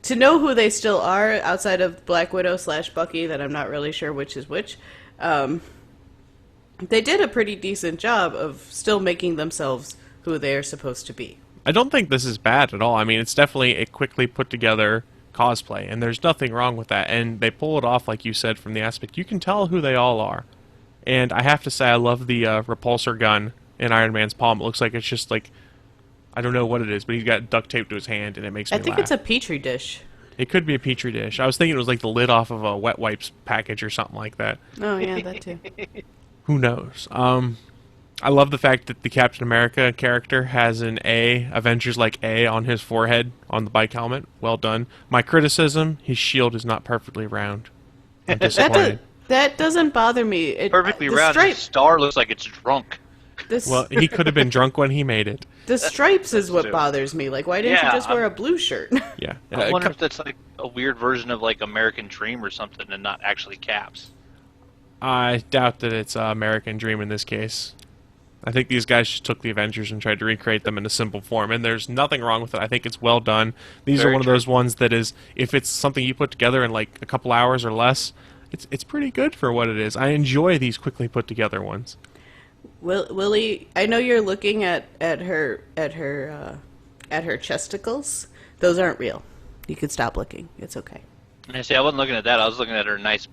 to know who they still are outside of Black Widow / Bucky, that I'm not really sure which is which, they did a pretty decent job of still making themselves who they are supposed to be. I don't think this is bad at all. I mean, it's definitely a quickly put together cosplay, and there's nothing wrong with that. And they pull it off, like you said, from the aspect you can tell who they all are. And I have to say, I love the repulsor gun in Iron Man's palm. It looks like it's just like, I don't know what it is, but he's got duct tape to his hand, and it makes me I think laugh. it's a petri dish. It could be a petri dish. I was thinking it was like the lid off of a wet wipes package or something like that. Oh yeah, that too. Who knows? I love the fact that the Captain America character has an A, Avengers like A, on his forehead on the bike helmet. Well done. My criticism, his shield is not perfectly round. I'm disappointed. That doesn't bother me. Perfectly the round. stripe- The star looks like it's drunk. Well, he could have been drunk when he made it. The stripes is what true. bothers me. Like, why didn't you Yeah, just wear a blue shirt? Yeah. I wonder if that's like a weird version of like American Dream or something, and not actually Caps. I doubt that it's American Dream in this case. I think these guys just took the Avengers and tried to recreate them in a simple form, and there's nothing wrong with it. I think it's well done. These are Very one of true. those ones that is, if it's something you put together in like a couple hours or less, it's pretty good for what it is. I enjoy these quickly put together ones. Willie, I know you're looking at her chesticles. Those aren't real. You can stop looking. It's okay. And see, I wasn't looking at that. I was looking at her nice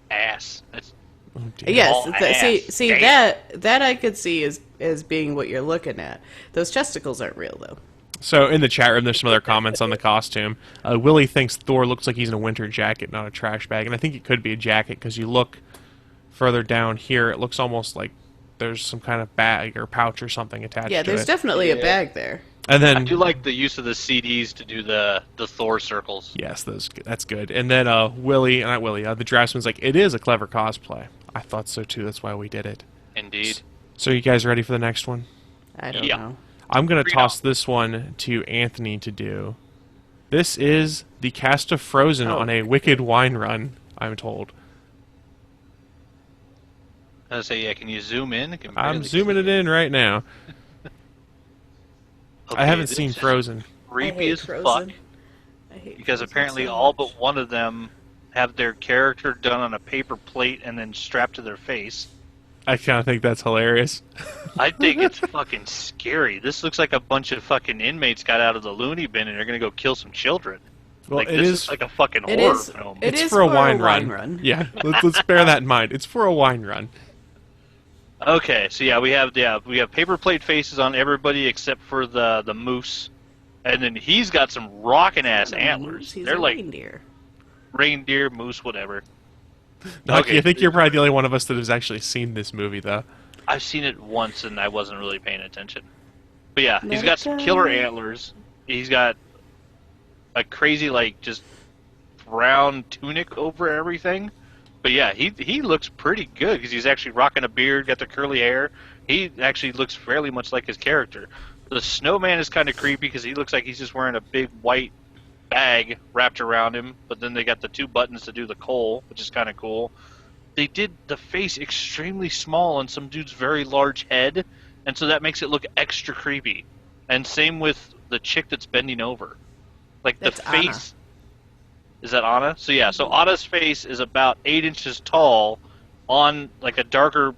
ass. That's Oh, dear. Yes, All ass. see Damn. that I could see as being what you're looking at. Those chesticles aren't real though. So in the chat room, there's some other comments on the costume. Willie thinks Thor looks like he's in a winter jacket, not a trash bag, and I think it could be a jacket because you look further down here, it looks almost like there's some kind of bag or pouch or something attached Yeah, to there's it. definitely a Yeah. bag there. And I then do like the use of the CDs to do the Thor circles. yes, that's good. And then the draftsman's like, it is a clever cosplay. I thought so too. That's why we did it. Indeed. So you guys ready for the next one? I don't Yeah. know. I'm going to Read toss off. this one to Anthony to do. This is the cast of Frozen Oh. on a wicked wine run, I'm told. I was say, yeah. Can you zoom in? I'm zooming it in right now. I haven't seen Frozen. I Creepy hate as Frozen. fuck. I hate Because Frozen apparently so all much. but one of them have their character done on a paper plate and then strapped to their face. I kind of think that's hilarious. I think it's fucking scary. This looks like a bunch of fucking inmates got out of the loony bin and are gonna go kill some children. Well, Like it this is. is like a fucking It horror is- film. it It's is for a wine run. Yeah, let's bear that in mind. It's for a wine run. Okay, so we have paper plate faces on everybody except for the moose, and then he's got some rockin' ass antlers. He's They're a like reindeer. reindeer, moose, whatever. Naki, Okay. I think you're probably the only one of us that has actually seen this movie, though. I've seen it once and I wasn't really paying attention. But yeah, he's Let got it some go. killer antlers. He's got a crazy like just brown tunic over everything. But yeah, he looks pretty good because he's actually rocking a beard, got the curly hair. He actually looks fairly much like his character. The snowman is kind of creepy because he looks like he's just wearing a big white bag wrapped around him, but then they got the two buttons to do the coal, which is kind of cool. They did the face extremely small on some dude's very large head, and so that makes it look extra creepy. And same with the chick that's bending over. Like That's the face. Is that Anna? So yeah, so Anna's face is about 8 inches tall on like a darker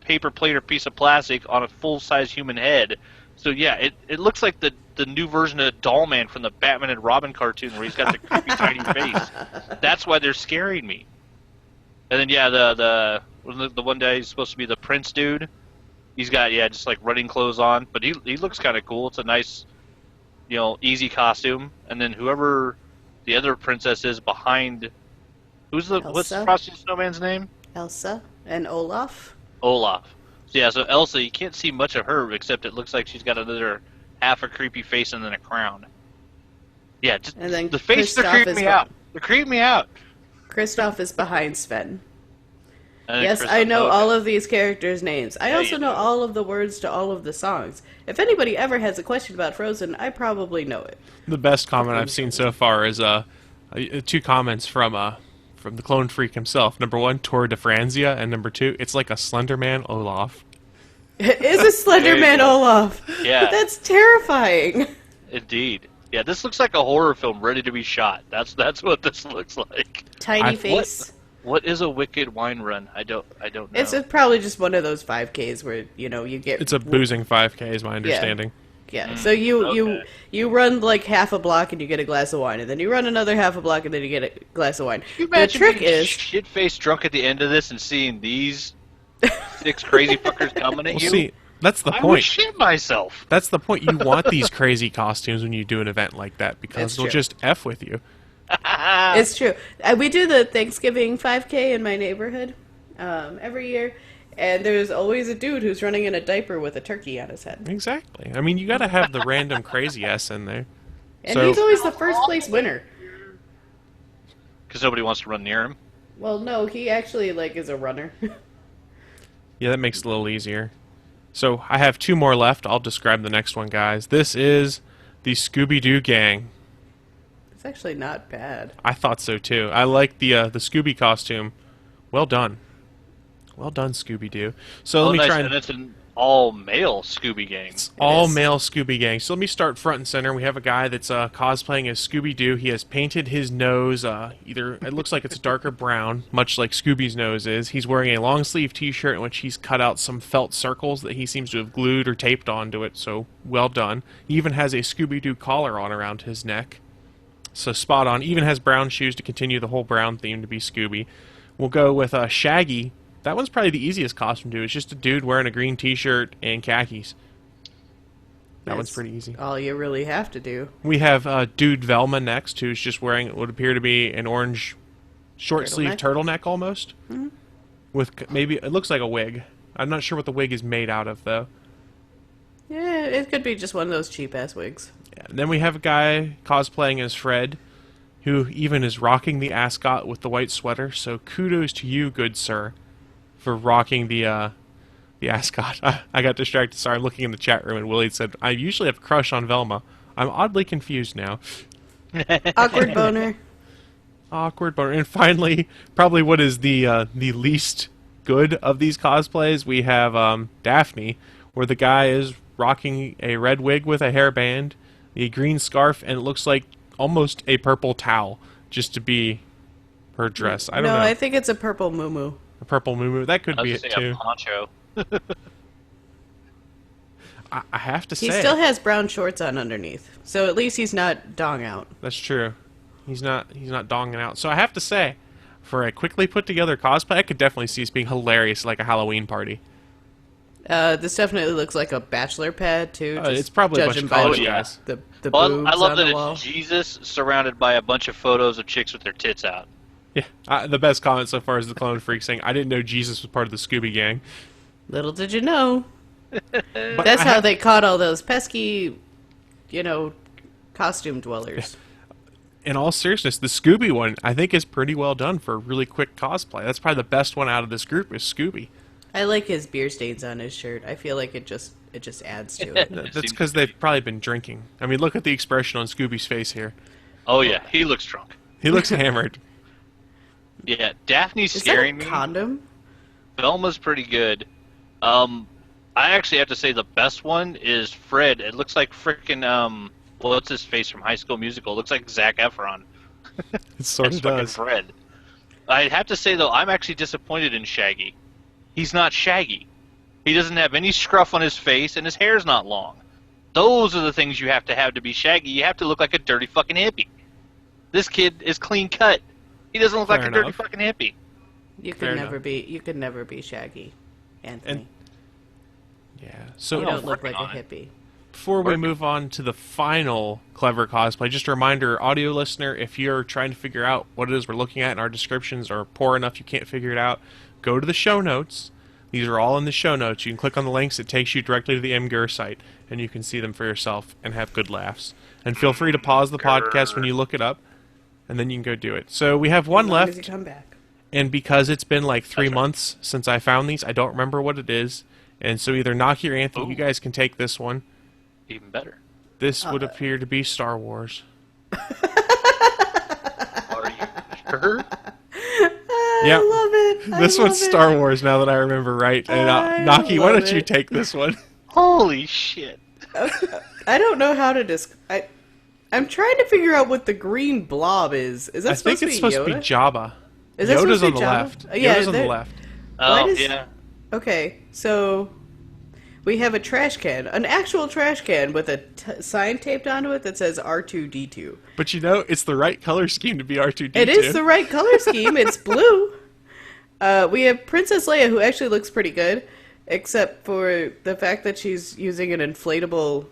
paper plate or piece of plastic on a full-size human head. So yeah, it looks like the new version of Dollman from the Batman and Robin cartoon where he's got the creepy tiny face. That's why they're scaring me. And then yeah, the one day he's supposed to be the prince dude. He's got just like running clothes on, but he looks kind of cool. It's a nice, easy costume. And then whoever the other princess is behind, what's Elsa? Frosty the Snowman's name? Elsa and Olaf. Olaf. So yeah, so Elsa, you can't see much of her except it looks like she's got another half a creepy face and then a crown. Yeah, just And then the face they're Kristoff creeping is me be- out. They're creeping me out. Kristoff is behind Sven. And Yes, Kristoff- I know okay. all of these characters' names. I Yeah, also you know do. all of the words to all of the songs. If anybody ever has a question about Frozen, I probably know it. The best comment I've seen so far is two comments from the Clone Freak himself. Number one, Tour de Franzia, and number two, it's like a Slender Man Olaf. It is a Slender There you Man go. Olaf. Yeah. That's terrifying. Indeed. Yeah, this looks like a horror film ready to be shot. That's what this looks like. Tiny I- face. What is a wicked wine run? I don't know. It's probably just one of those 5Ks where you get. It's a boozing 5K, is my understanding. Yeah. So you okay. you run like half a block and you get a glass of wine, and then you run another half a block and then you get a glass of wine. Can you The imagine trick being is shit-faced drunk at the end of this and seeing these 6 crazy fuckers coming at Well, you? see, that's the I would point. shit myself. That's the point. You want these crazy costumes when you do an event like that because That's they'll true. just F with you. It's true. We do the Thanksgiving 5K in my neighborhood every year, and there's always a dude who's running in a diaper with a turkey on his head. Exactly. I mean, you got to have the random crazy S in there. And So- he's always the first place winner. Because nobody wants to run near him. Well, no, he actually is a runner. Yeah, that makes it a little easier. So I have 2 more left. I'll describe the next one, guys. This is the Scooby-Doo gang. It's actually not bad. I thought so too. I like the Scooby costume. Well done. Well done, Scooby-Doo. So let me nice. try And it's an all-male Scooby gang. It's all male Scooby gang. So let me start front and center. We have a guy that's cosplaying as Scooby-Doo. He has painted his nose either, it looks like it's a darker brown, much like Scooby's nose is. He's wearing a long sleeve t-shirt in which he's cut out some felt circles that he seems to have glued or taped onto it, so well done. He even has a Scooby-Doo collar on around his neck. So spot on. Even has brown shoes to continue the whole brown theme to be Scooby. We'll go with Shaggy. That one's probably the easiest costume to do. It's just a dude wearing a green t-shirt and khakis. That one's pretty easy. All you really have to do. We have Dude Velma next, who's just wearing what would appear to be an orange short-sleeve turtleneck almost. Mm-hmm. With maybe, it looks like a wig. I'm not sure what the wig is made out of, though. Yeah, it could be just one of those cheap-ass wigs. Yeah. And then we have a guy cosplaying as Fred, who even is rocking the ascot with the white sweater, so kudos to you, good sir, for rocking the ascot. I got distracted. Sorry, I'm looking in the chat room, and Willie said, I usually have a crush on Velma. I'm oddly confused now. Awkward boner. Awkward boner. And finally, probably what is the least good of these cosplays, we have Daphne, where the guy is rocking a red wig with a hairband, a green scarf, and it looks like almost a purple towel, just to be her dress. I don't know. No, I think it's a purple muumuu. A purple muumuu. That could be it, too. A poncho. I have to say, he still has brown shorts on underneath, so at least he's not dong out. That's true. He's not donging out. So I have to say, for a quickly put together cosplay, I could definitely see this being hilarious, like a Halloween party. This definitely looks like a bachelor pad too. It's probably a bunch of college guys. The Well, I boobs love on that the wall. it's Jesus surrounded by a bunch of photos of chicks with their tits out. Yeah, the best comment so far is the Clone Freak saying, I didn't know Jesus was part of the Scooby Gang. Little did you know. That's how they caught all those pesky, costume dwellers. In all seriousness, the Scooby one, I think, is pretty well done for a really quick cosplay. That's probably the best one out of this group is Scooby. I like his beer stains on his shirt. I feel like it just adds to it. That's because they've probably been drinking. I mean, look at the expression on Scooby's face here. Oh, yeah. He looks drunk. He looks hammered. Yeah, Daphne's Is scaring that a me. condom? Velma's pretty good. I actually have to say the best one is Fred. It looks like frickin' what's his face from High School Musical? It looks like Zac Efron. It sort of does. Fred. I'd have to say though, I'm actually disappointed in Shaggy. He's not Shaggy. He doesn't have any scruff on his face, and his hair's not long. Those are the things you have to be Shaggy. You have to look like a dirty fucking hippie. This kid is clean cut. He doesn't look like a dirty fucking hippie. You could never be Shaggy, Anthony. Yeah. So you don't look like a hippie. Before we move on to the final Clever Cosplay, just a reminder, audio listener, if you're trying to figure out what it is we're looking at in our descriptions or poor enough you can't figure it out, go to the show notes. These are all in the show notes. You can click on the links. It takes you directly to the MGUR site, and you can see them for yourself and have good laughs. And feel free to pause the podcast when you look it up, and then you can go do it. So we have one left. As you come back. And because it's been like 3 months since I found these, I don't remember what it is. And so either Naki or Anthony, you guys can take this one. Even better. This would appear to be Star Wars. Are you sure? Yeah. I love it. This one's Star Wars now that I remember right. And Naki, why don't you take this one? Holy shit. I don't know how to I'm trying to figure out what the green blob is. Is that supposed to be Yoda? I think it's supposed to be Jabba. Is that Yoda's supposed to on be the Jabba? left. Yeah, Yoda's on the left. Oh, yeah. Okay, so we have a trash can, an actual trash can with a sign taped onto it that says R2-D2. But it's the right color scheme to be R2-D2. It is the right color scheme. It's blue. We have Princess Leia, who actually looks pretty good, except for the fact that she's using an inflatable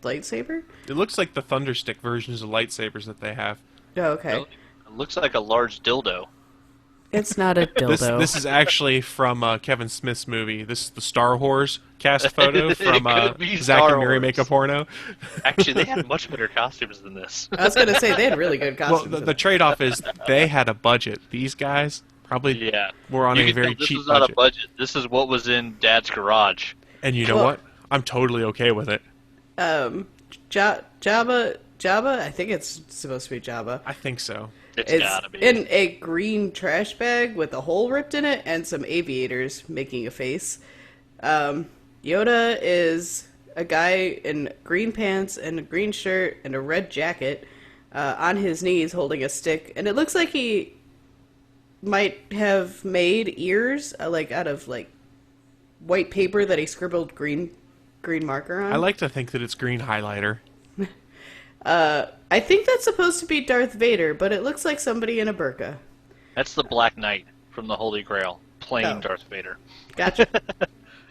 lightsaber. It looks like the Thunderstick versions of lightsabers that they have. Oh, okay. It looks like a large dildo. It's not a dildo. This is actually from Kevin Smith's movie. This is the Star Wars cast photo from Zack and Miri Make a Porno. Actually, they had much better costumes than this. I was going to say, they had really good costumes. Well, the trade-off is they had a budget. These guys, Probably Yeah. we're on You a can very tell this cheap was not budget. a budget. This is what was in Dad's garage. And you know Well- what? I'm totally okay with it. Jabba, I think it's supposed to be Jabba. I think so. It's It's gotta be. in a green trash bag with a hole ripped in it and some aviators making a face. Yoda is a guy in green pants and a green shirt and a red jacket on his knees holding a stick. And it looks like he might have made ears like out of like white paper that he scribbled green marker on. I like to think that it's green highlighter. I think that's supposed to be Darth Vader, but it looks like somebody in a burqa. That's the Black Knight from the Holy Grail, playing Oh. Darth Vader. Gotcha.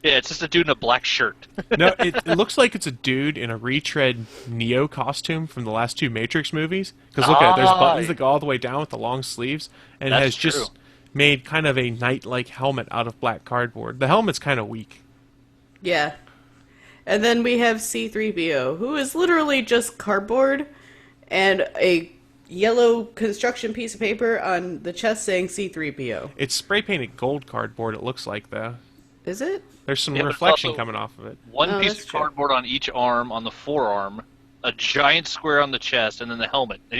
Yeah, it's just a dude in a black shirt. No, it looks like it's a dude in a retread Neo costume from the last two Matrix movies. Because look at it, there's buttons that go all the way down with the long sleeves, and That's has just true. made kind of a knight-like helmet out of black cardboard. The helmet's kind of weak. Yeah. And then we have C-3PO, who is literally just cardboard and a yellow construction piece of paper on the chest saying C-3PO. It's spray-painted gold cardboard, it looks like, though. Is it? There's some Yeah, but it's reflection also- coming off of it. One Oh, piece that's of true. cardboard on each arm, on the forearm, a giant square on the chest, and then the helmet. And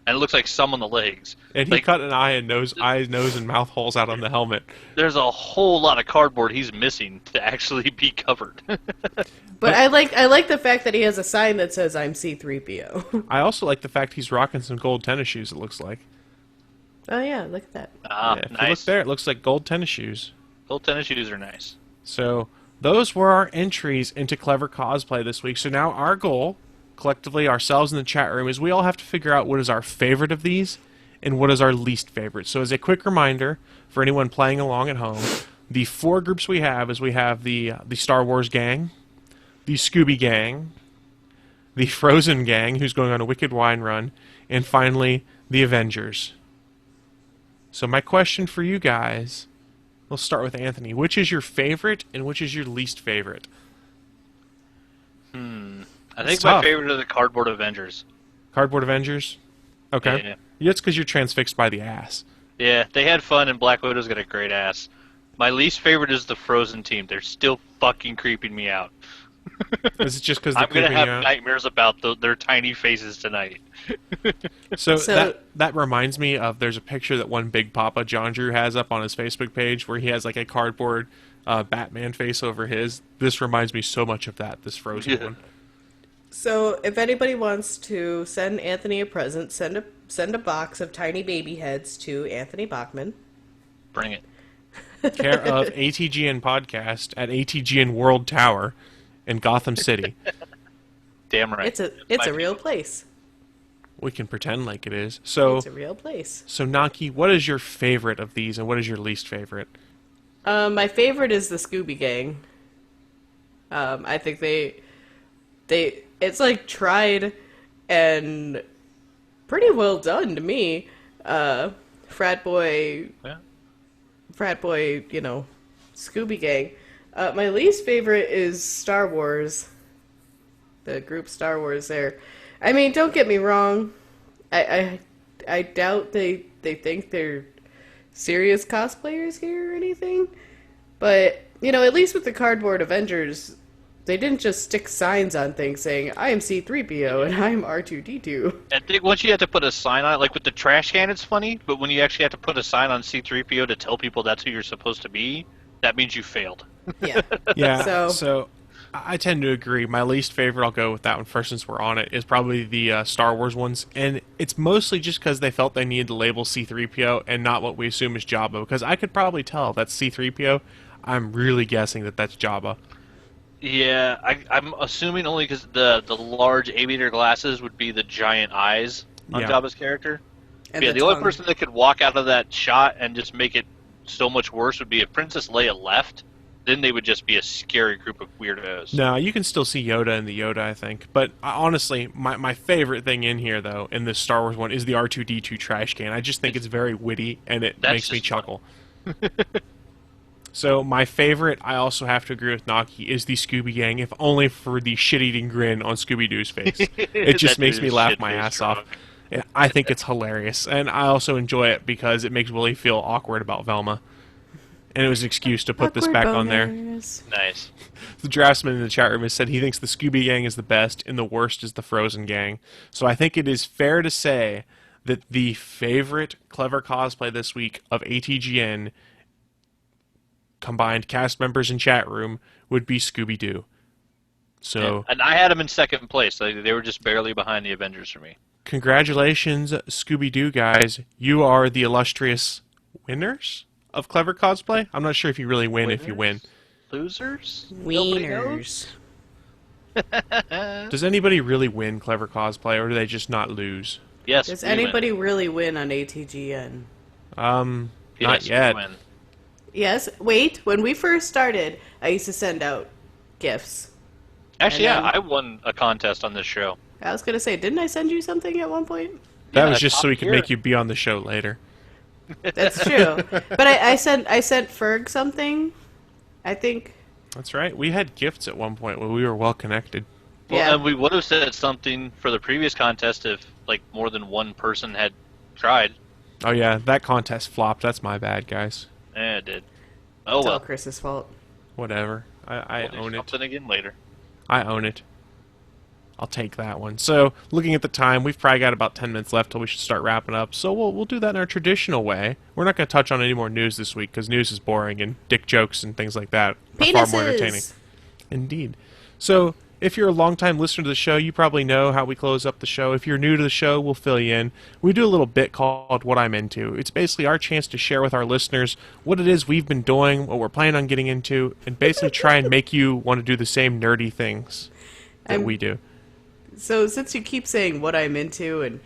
it looks like some on the legs. And he Like, cut an eyes, nose, and mouth holes out on the helmet. there's a whole lot of cardboard he's missing to actually be covered. But I like the fact that he has a sign that says I'm C-3PO. I also like the fact he's rocking some gold tennis shoes, it looks like. Oh yeah, look at that. Ah, Yeah, if you look nice. there, it looks like gold tennis shoes. Gold tennis shoes are nice. So those were our entries into Clever Cosplay this week. So now our goal, collectively, ourselves in the chat room, is we all have to figure out what is our favorite of these and what is our least favorite. So as a quick reminder for anyone playing along at home, the four groups we have is we have the Star Wars gang, the Scooby gang, the Frozen gang, who's going on a Wicked Wine run, and finally the Avengers. So my question for you guys, we'll start with Anthony. Which is your favorite and which is your least favorite? I think It's my tough. favorite are the Cardboard Avengers. Cardboard Avengers? Okay. Yeah. That's because you're transfixed by the ass. Yeah, they had fun, and Black Widow's got a great ass. My least favorite is the Frozen team. They're still fucking creeping me out. Is it just because they're I'm gonna creeping have you out? nightmares about their tiny faces tonight. So, So- that reminds me of, there's a picture that one Big Papa John Drew has up on his Facebook page where he has like a cardboard Batman face over his. This reminds me so much of that, this Frozen Yeah. one. So if anybody wants to send Anthony a present, send a box of tiny baby heads to Anthony Bachman. Bring it. Care of ATGN Podcast at ATGN World Tower in Gotham City. Damn right. It's a My real favorite. place. We can pretend like it is. So, It's a real place. so Naki, what is your favorite of these and what is your least favorite? My favorite is the Scooby Gang. I think they it's like tried and pretty well done to me. Frat boy, Yeah. Scooby Gang. My least favorite is Star Wars. The group Star Wars there. I mean, don't get me wrong. I doubt they think they're serious cosplayers here or anything. But, at least with the Cardboard Avengers, they didn't just stick signs on things saying, I am C-3PO and I'm R2-D2. I think once you have to put a sign on it, like with the trash can, it's funny, but when you actually have to put a sign on C-3PO to tell people that's who you're supposed to be, that means you failed. Yeah. Yeah, So- I tend to agree. My least favorite, I'll go with that one first since we're on it, is probably the Star Wars ones. And it's mostly just because they felt they needed to label C-3PO and not what we assume is Jabba. Because I could probably tell that's C-3PO. I'm really guessing that that's Jabba. Yeah, I'm assuming only because the large aviator glasses would be the giant eyes on Yeah. Jabba's character. And Yeah, the only tongue. person that could walk out of that shot and just make it so much worse would be if Princess Leia left. Then they would just be a scary group of weirdos. No, you can still see Yoda in the Yoda, I think. But honestly, my favorite thing in here, though, in this Star Wars one, is the R2-D2 trash can. I just think it's very witty, and it That's makes me just chuckle. So my favorite, I also have to agree with Naki, is the Scooby Gang, if only for the shit-eating grin on Scooby-Doo's face. It just That makes dude me is laugh shit my faced ass drunk. off. I think it's hilarious, and I also enjoy it because it makes Willie feel awkward about Velma. And it was an excuse to put this Awkward back on there. boners. Nice. The draftsman in the chat room has said he thinks the Scooby Gang is the best and the worst is the Frozen Gang. So I think it is fair to say that the favorite Clever Cosplay this week of ATGN, combined cast members and chat room, would be Scooby-Doo. So, And I had them in second place. They were just barely behind the Avengers for me. congratulations, Scooby-Doo guys. You are the illustrious winners of Clever Cosplay. I'm not sure if you really win if you win. Losers? Nobody knows? Wieners. Does anybody really win Clever Cosplay, or do they just not lose? Yes. Does we win. anybody really win on ATGN? Not Yes, we yet. win. Yes. Wait. When we first started, I used to send out gifts. Actually, And yeah, then- I won a contest on this show. I was gonna say, didn't I send you something at one point? That Yeah, was just so top we could tier. make you be on the show later. That's true. But I sent Ferg something. I think. That's right. We had gifts at one point when we were well connected. Well, Yeah. and we would have said something for the previous contest if like more than one person had tried. Oh yeah, that contest flopped. That's my bad, guys. It did. Oh It's all well. Chris's fault. Whatever. I We'll do own it. something again later. I own it. I'll take that one. So, looking at the time, we've probably got about 10 minutes left till we should start wrapping up. So we'll do that in our traditional way. We're not going to touch on any more news this week because news is boring and dick jokes and things like that are far more entertaining. Penises. Indeed. So, if you're a longtime listener to the show, you probably know how we close up the show. If you're new to the show, we'll fill you in. We do a little bit called What I'm Into. It's basically our chance to share with our listeners what it is we've been doing, what we're planning on getting into, and basically try and make you want to do the same nerdy things that we do. So since you keep saying what I'm into and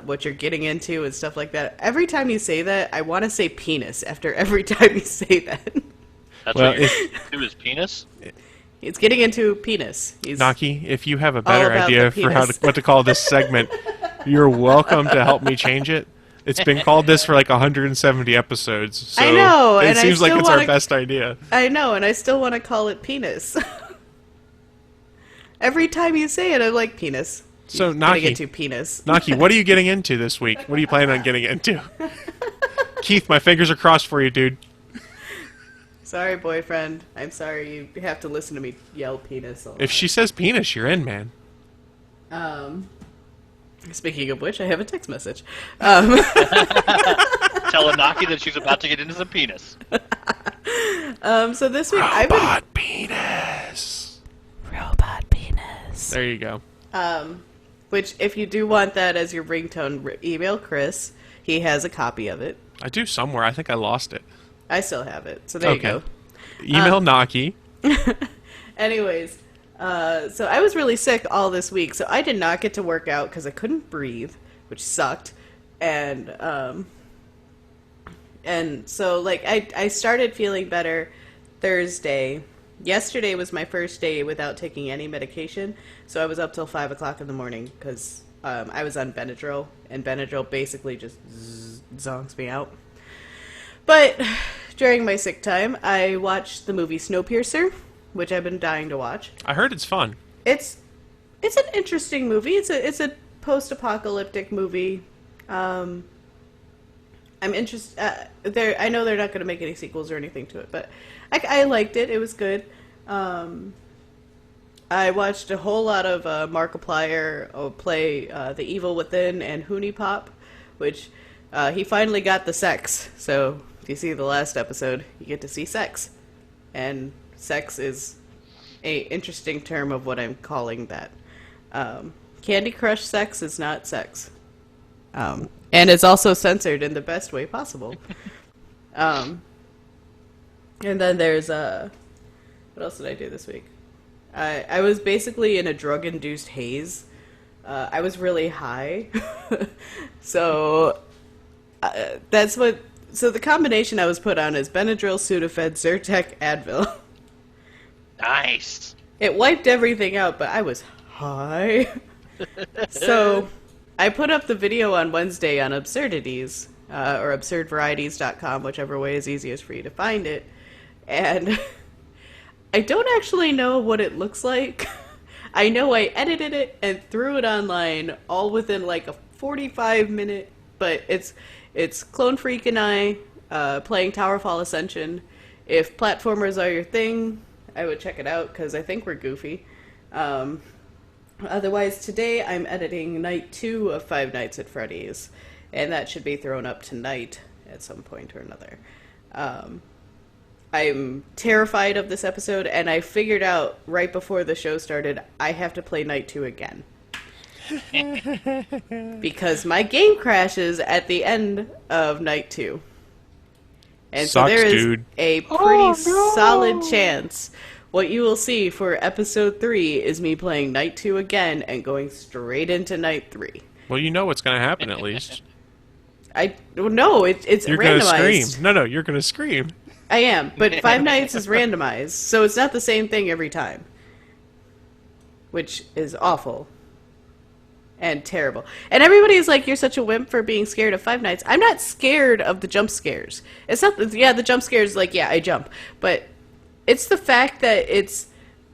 what you're getting into and stuff like that, every time you say that, I want to say penis after every time you say that. That's Well, what you're into his penis. He's getting into penis. He's Naki, if you have a All better about idea the for penis. what to call this segment, you're welcome to help me change it. It's been called this for like 170 episodes, so I know, it and I seems like still it's our wanna- best idea. I know, and I still want to call it penis. Every time you say it, I'm like penis. So, He's gonna Naki, get to penis. Naki, what are you getting into this week? What are you planning on getting into? Keith, my fingers are crossed for you, dude. Sorry, boyfriend. I'm sorry you have to listen to me yell penis. All If she says penis, you're in, man. Speaking of which, I have a text message. Tell Naki that she's about to get into some penis. So this week I've been Robot penis. robot penis. There you go. Which, if you do want that as your ringtone, email Chris. He has a copy of it. I do somewhere. I think I lost it. I still have it. So there Okay. you go. Email Naki. Anyways, so I was really sick all this week, so I did not get to work out because I couldn't breathe, which sucked. And so like I started feeling better Thursday. Yesterday was my first day without taking any medication, so I was up till 5 o'clock in the morning because I was on Benadryl, and Benadryl basically just zonks me out. But during my sick time, I watched the movie Snowpiercer, which I've been dying to watch. I heard it's fun. It's an interesting movie. It's a post-apocalyptic movie. I'm interested. I know they're not going to make any sequels or anything to it, but I liked it. It was good. I watched a whole lot of Markiplier play The Evil Within and Hoonie Pop, which he finally got the sex. So if you see the last episode, you get to see sex, and sex is a interesting term of what I'm calling that. Candy Crush sex is not sex. And it's also censored in the best way possible. And then there's what else did I do this week? I was basically in a drug-induced haze. I was really high. So that's what. So the combination I was put on is Benadryl, Sudafed, Zyrtec, Advil. Nice. It wiped everything out, but I was high. So I put up the video on Wednesday on Absurdities, or absurdvarieties.com, whichever way is easiest for you to find it. And I don't actually know what it looks like. I know I edited it and threw it online all within like a 45-minute, but it's Clone Freak and I playing Towerfall Ascension. If platformers are your thing, I would check it out because I think we're goofy. Otherwise, today I'm editing night 2 of Five Nights at Freddy's, and that should be thrown up tonight at some point or another. I'm terrified of this episode, and I figured out right before the show started I have to play night 2 again. Because my game crashes at the end of night 2. And Sucks, so there is dude. a pretty solid chance what you will see for episode 3 is me playing night 2 again and going straight into night 3. Well, you know what's going to happen at least. No, it's You're going to randomized. scream. No, you're going to scream. I am, but Five Nights is randomized, so it's not the same thing every time. Which is awful. And terrible. And everybody's like, you're such a wimp for being scared of Five Nights. I'm not scared of the jump scares. It's not, the jump scares, like, yeah, I jump. But it's the fact that it's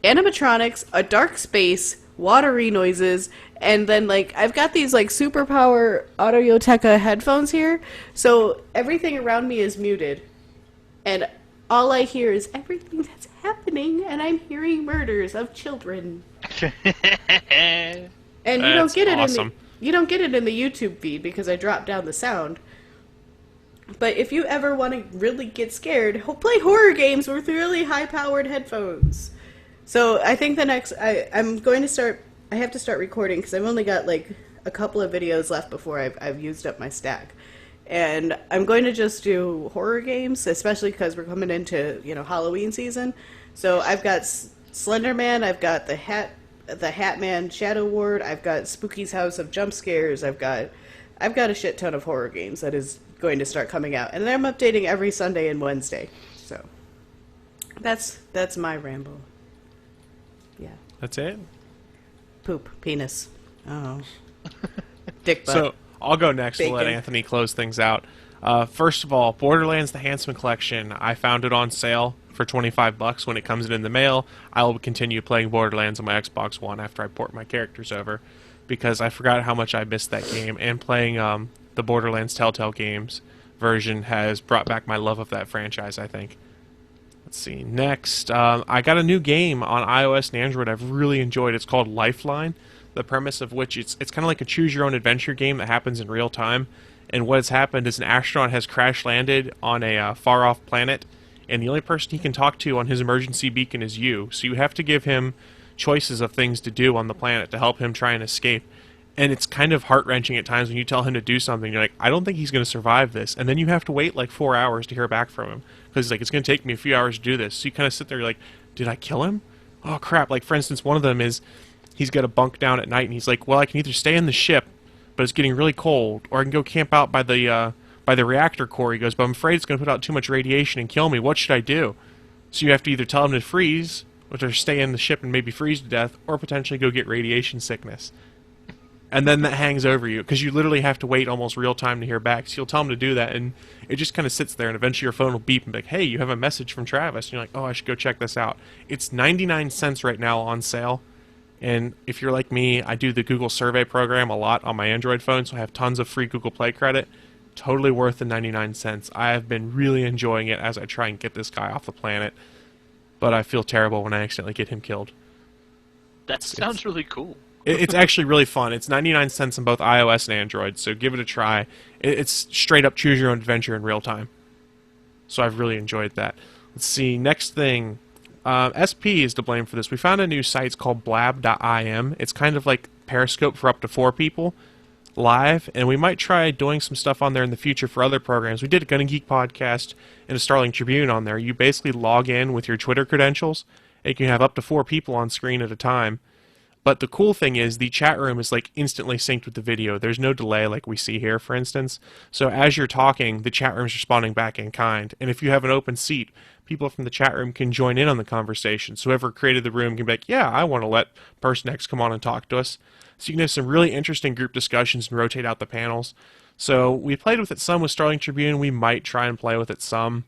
animatronics, a dark space, watery noises, and then, like, I've got these, like, superpower Audio-Technica headphones here, so everything around me is muted. And all I hear is everything that's happening, and I'm hearing murders of children. And you don't get it awesome. you don't get it in the YouTube feed because I dropped down the sound. But if you ever want to really get scared, play horror games with really high-powered headphones. So I think the next I'm going to start. I have to start recording because I've only got like a couple of videos left before I've used up my stack. And I'm going to just do horror games, especially because we're coming into Halloween season. So I've got Slender Man, I've got the Hatman Shadow Ward, I've got Spooky's House of Jump Scares, I've got a shit ton of horror games that is going to start coming out, and I'm updating every Sunday and Wednesday. So that's my ramble. Yeah. That's it? Poop, penis. Oh. Dick butt. So I'll go next. We'll let Bacon. Anthony close things out. First of all, Borderlands: The Handsome Collection. I found it on sale for $25 when it comes in the mail. I will continue playing Borderlands on my Xbox One after I port my characters over, because I forgot how much I missed that game. And playing the Borderlands Telltale Games version has brought back my love of that franchise, I think. Let's see. Next, I got a new game on iOS and Android I've really enjoyed. It's called Lifeline. The premise of which it's kind of like a choose-your-own-adventure game that happens in real time. And what has happened is an astronaut has crash-landed on a far-off planet, and the only person he can talk to on his emergency beacon is you. So you have to give him choices of things to do on the planet to help him try and escape. And it's kind of heart-wrenching at times when you tell him to do something. You're like, I don't think he's going to survive this. And then you have to wait like 4 hours to hear back from him. Because he's like, it's going to take me a few hours to do this. So you kind of sit there, you're like, did I kill him? Oh, crap. Like, for instance, one of them is he's got a bunk down at night, and he's like, well, I can either stay in the ship, but it's getting really cold, or I can go camp out by the reactor core. He goes, but I'm afraid it's going to put out too much radiation and kill me. What should I do? So you have to either tell him to freeze, or stay in the ship and maybe freeze to death, or potentially go get radiation sickness. And then that hangs over you, because you literally have to wait almost real time to hear back. So you'll tell him to do that, and it just kind of sits there, and eventually your phone will beep and be like, hey, you have a message from Travis. And you're like, oh, I should go check this out. It's 99 cents right now on sale. And if you're like me, I do the Google survey program a lot on my Android phone, so I have tons of free Google Play credit. Totally worth the 99 cents. I have been really enjoying it as I try and get this guy off the planet, but I feel terrible when I accidentally get him killed. That sounds really cool. It's actually really fun. It's 99 cents on both iOS and Android, so give it a try. It's straight up choose your own adventure in real time. So I've really enjoyed that. Let's see, next thing. SP is to blame for this. We found a new site. It's called blab.im. It's kind of like Periscope for up to 4 people live, and we might try doing some stuff on there in the future for other programs. We did a Gonna Geek podcast and a Starling Tribune on there. You basically log in with your Twitter credentials, and you can have up to 4 people on screen at a time. But the cool thing is the chat room is like instantly synced with the video. There's no delay like we see here, for instance. So as you're talking, the chat room's responding back in kind. And if you have an open seat, people from the chat room can join in on the conversation. So whoever created the room can be like, yeah, I want to let person X come on and talk to us. So you can have some really interesting group discussions and rotate out the panels. So we played with it some with Starling Tribune. We might try and play with it some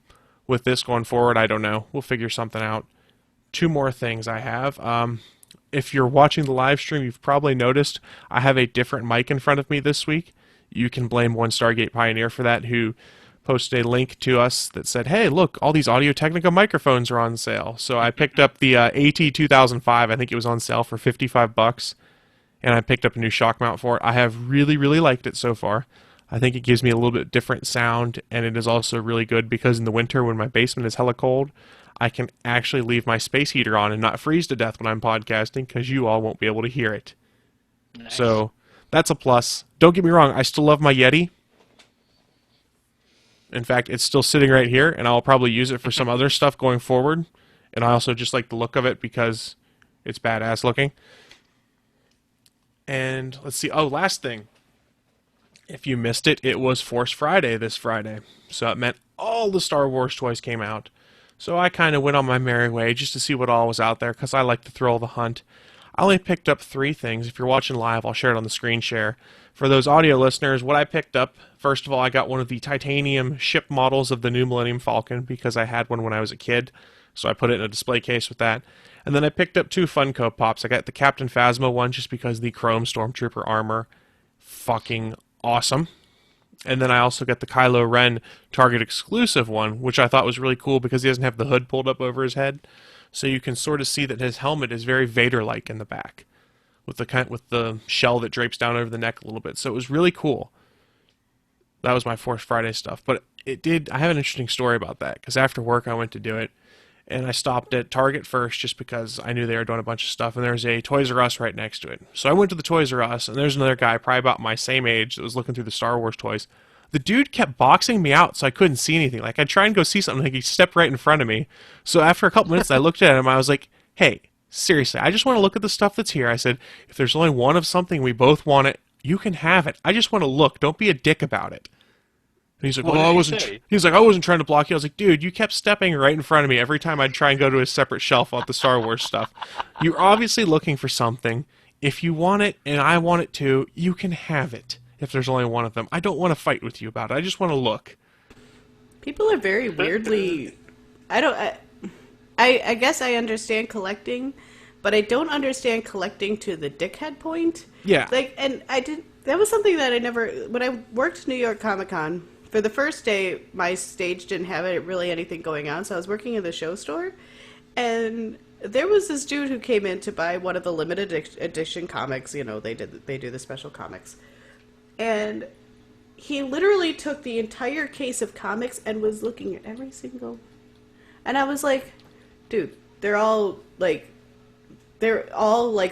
with this going forward. I don't know. We'll figure something out. 2 more things I have. if you're watching the live stream, you've probably noticed I have a different mic in front of me this week. You can blame One Stargate Pioneer for that, who posted a link to us that said, hey, look, all these Audio-Technica microphones are on sale. So I picked up the AT2005. I think it was on sale for $55, and I picked up a new shock mount for it. I have really, really liked it so far. I think it gives me a little bit different sound, and it is also really good because in the winter when my basement is hella cold, I can actually leave my space heater on and not freeze to death when I'm podcasting because you all won't be able to hear it. Nice. So that's a plus. Don't get me wrong, I still love my Yeti. In fact, it's still sitting right here, and I'll probably use it for some other stuff going forward. And I also just like the look of it because it's badass looking. And let's see. Oh, last thing. If you missed it, it was Force Friday this Friday. So it meant all the Star Wars toys came out. So I kind of went on my merry way just to see what all was out there because I like the thrill of the hunt. I only picked up 3 things. If you're watching live, I'll share it on the screen share. For those audio listeners, what I picked up, first of all, I got one of the titanium ship models of the new Millennium Falcon because I had one when I was a kid. So I put it in a display case with that. And then I picked up 2 Funko Pops. I got the Captain Phasma one just because the chrome Stormtrooper armor, fucking awesome. And then I also got the Kylo Ren Target exclusive one, which I thought was really cool because he doesn't have the hood pulled up over his head. So you can sort of see that his helmet is very Vader-like in the back, with the shell that drapes down over the neck a little bit. So it was really cool. That was my Force Friday stuff. But I have an interesting story about that, because after work I went to do it, and I stopped at Target first just because I knew they were doing a bunch of stuff, and there's a Toys R Us right next to it. So I went to the Toys R Us, and there's another guy probably about my same age that was looking through the Star Wars toys. The dude kept boxing me out so I couldn't see anything. Like, I'd try and go see something, like he stepped right in front of me. So after a couple minutes, I looked at him, I was like, hey, seriously, I just want to look at the stuff that's here. I said, if there's only one of something, we both want it, you can have it. I just want to look. Don't be a dick about it. And he's like, well, I wasn't. He's like, I wasn't trying to block you. I was like, dude, you kept stepping right in front of me every time I'd try and go to a separate shelf with the Star Wars stuff. You're obviously looking for something. If you want it and I want it too, you can have it. If there's only one of them, I don't want to fight with you about it. I just want to look. People are very weirdly. I guess I understand collecting, but I don't understand collecting to the dickhead point. Yeah. Like, and I did. That was something that I never. When I worked New York Comic Con, for the first day, my stage didn't have really anything going on, so I was working in the show store, and there was this dude who came in to buy one of the limited edition comics. You know, they do the special comics, and he literally took the entire case of comics and was looking at every single. And I was like, dude, they're all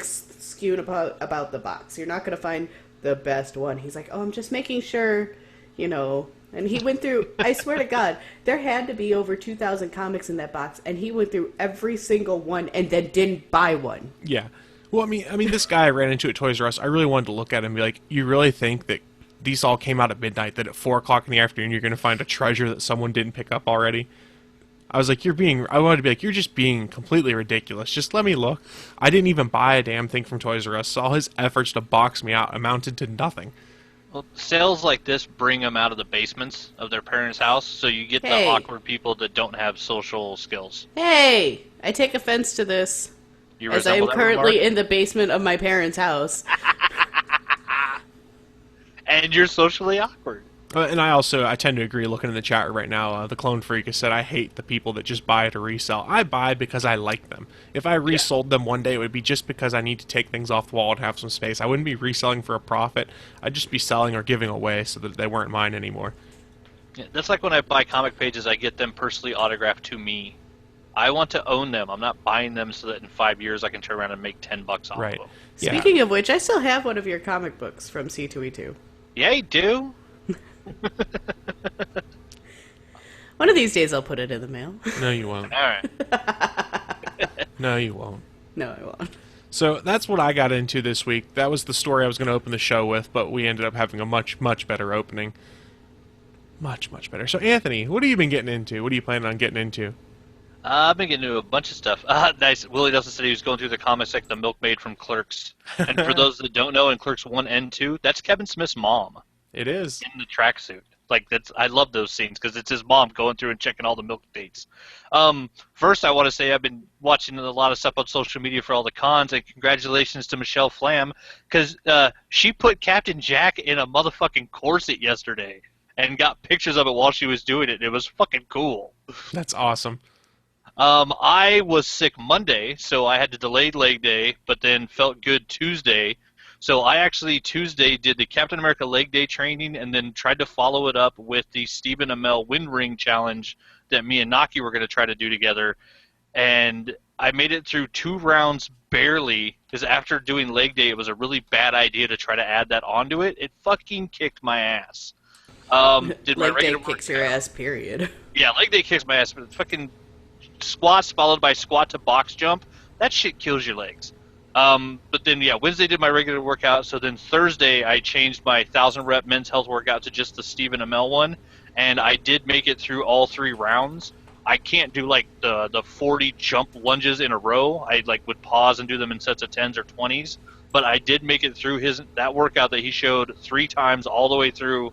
skewed about the box. You're not gonna find the best one. He's like, oh, I'm just making sure, you know. And he went through, I swear to God, there had to be over 2,000 comics in that box, and he went through every single one and then didn't buy one. Yeah. Well, I mean, this guy I ran into at Toys R Us, I really wanted to look at him and be like, you really think that these all came out at midnight, that at 4 o'clock in the afternoon you're going to find a treasure that someone didn't pick up already? I was like, I wanted to be like, you're just being completely ridiculous. Just let me look. I didn't even buy a damn thing from Toys R Us, so all his efforts to box me out amounted to nothing. Well, sales like this bring them out of the basements of their parents' house, so you get the awkward people that don't have social skills. Hey, I take offense to this, as I am currently in the basement of my parents' house. And you're socially awkward. And I tend to agree, looking in the chat right now, the Clone Freak has said, I hate the people that just buy to resell. I buy because I like them. If I resold them one day, it would be just because I need to take things off the wall and have some space. I wouldn't be reselling for a profit. I'd just be selling or giving away so that they weren't mine anymore. Yeah, that's like when I buy comic pages, I get them personally autographed to me. I want to own them. I'm not buying them so that in 5 years I can turn around and make $10 off of them. Yeah. Speaking of which, I still have one of your comic books from C2E2. Yeah, you do? One of these days I'll put it in the mail. No, you won't. All right. No, you won't. No, I won't. So that's what I got into this week. That was the story I was going to open the show with, but we ended up having a much, much better opening. Much, much better. So, Anthony, what have you been getting into? What are you planning on getting into? I've been getting into a bunch of stuff. Nice. Willie Nelson said he was going through the comics like the milkmaid from Clerks. And for those that don't know, in Clerks 1 and 2, that's Kevin Smith's mom. It is. In the tracksuit. Like I love those scenes because it's his mom going through and checking all the milk dates. First, I want to say I've been watching a lot of stuff on social media for all the cons, and congratulations to Michelle Flam because she put Captain Jack in a motherfucking corset yesterday and got pictures of it while she was doing it. It was fucking cool. That's awesome. I was sick Monday, so I had to delay leg day, but then felt good Tuesday. So I actually Tuesday did the Captain America leg day training and then tried to follow it up with the Stephen Amell wind ring challenge that me and Naki were going to try to do together. And I made it through 2 rounds barely because after doing leg day, it was a really bad idea to try to add that onto it. It fucking kicked my ass. Did my Leg day regular kicks your ass, period. Yeah, leg day kicks my ass, but fucking squats followed by squat to box jump, that shit kills your legs. But then, yeah, Wednesday did my regular workout, so then Thursday I changed my 1,000 rep men's health workout to just the Stephen Amell one, and I did make it through all 3 rounds. I can't do like the 40 jump lunges in a row. I like would pause and do them in sets of 10s or 20s, but I did make it through that workout that he showed 3 times all the way through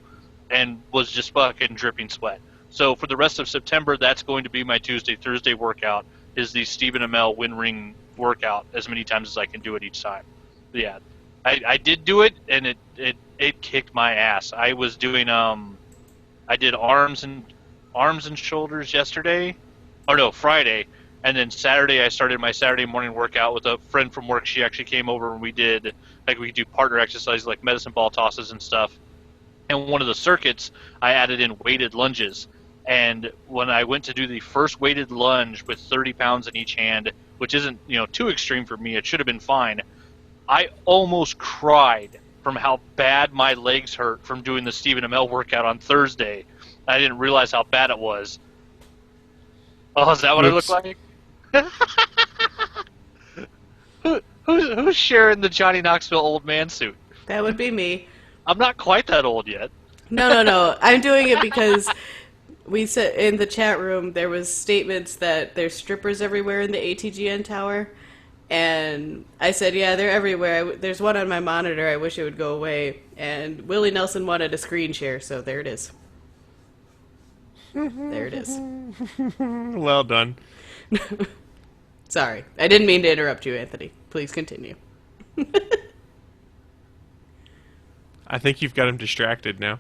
and was just fucking dripping sweat. So for the rest of September, that's going to be my Tuesday, Thursday workout, is the Stephen Amell wind ring workout as many times as I can do it each time. But yeah, I did do it, and it kicked my ass. I was doing I did arms and shoulders yesterday, or no, Friday, and then Saturday I started my Saturday morning workout with a friend from work. She actually came over and we do partner exercises like medicine ball tosses and stuff. And one of the circuits, I added in weighted lunges. And when I went to do the first weighted lunge with 30 pounds in each hand, which isn't too extreme for me, it should have been fine, I almost cried from how bad my legs hurt from doing the Stephen Amell workout on Thursday. I didn't realize how bad it was. Oh, is that what Oops. I look like? Who's sharing the Johnny Knoxville old man suit? That would be me. I'm not quite that old yet. No. I'm doing it because we said in the chat room there was statements that there's strippers everywhere in the ATGN tower, and I said, yeah, they're everywhere. There's one on my monitor. I wish it would go away. And Willie Nelson wanted a screen share, so there it is. There it is. Well done. Sorry, I didn't mean to interrupt you, Anthony. Please continue. I think you've got him distracted now.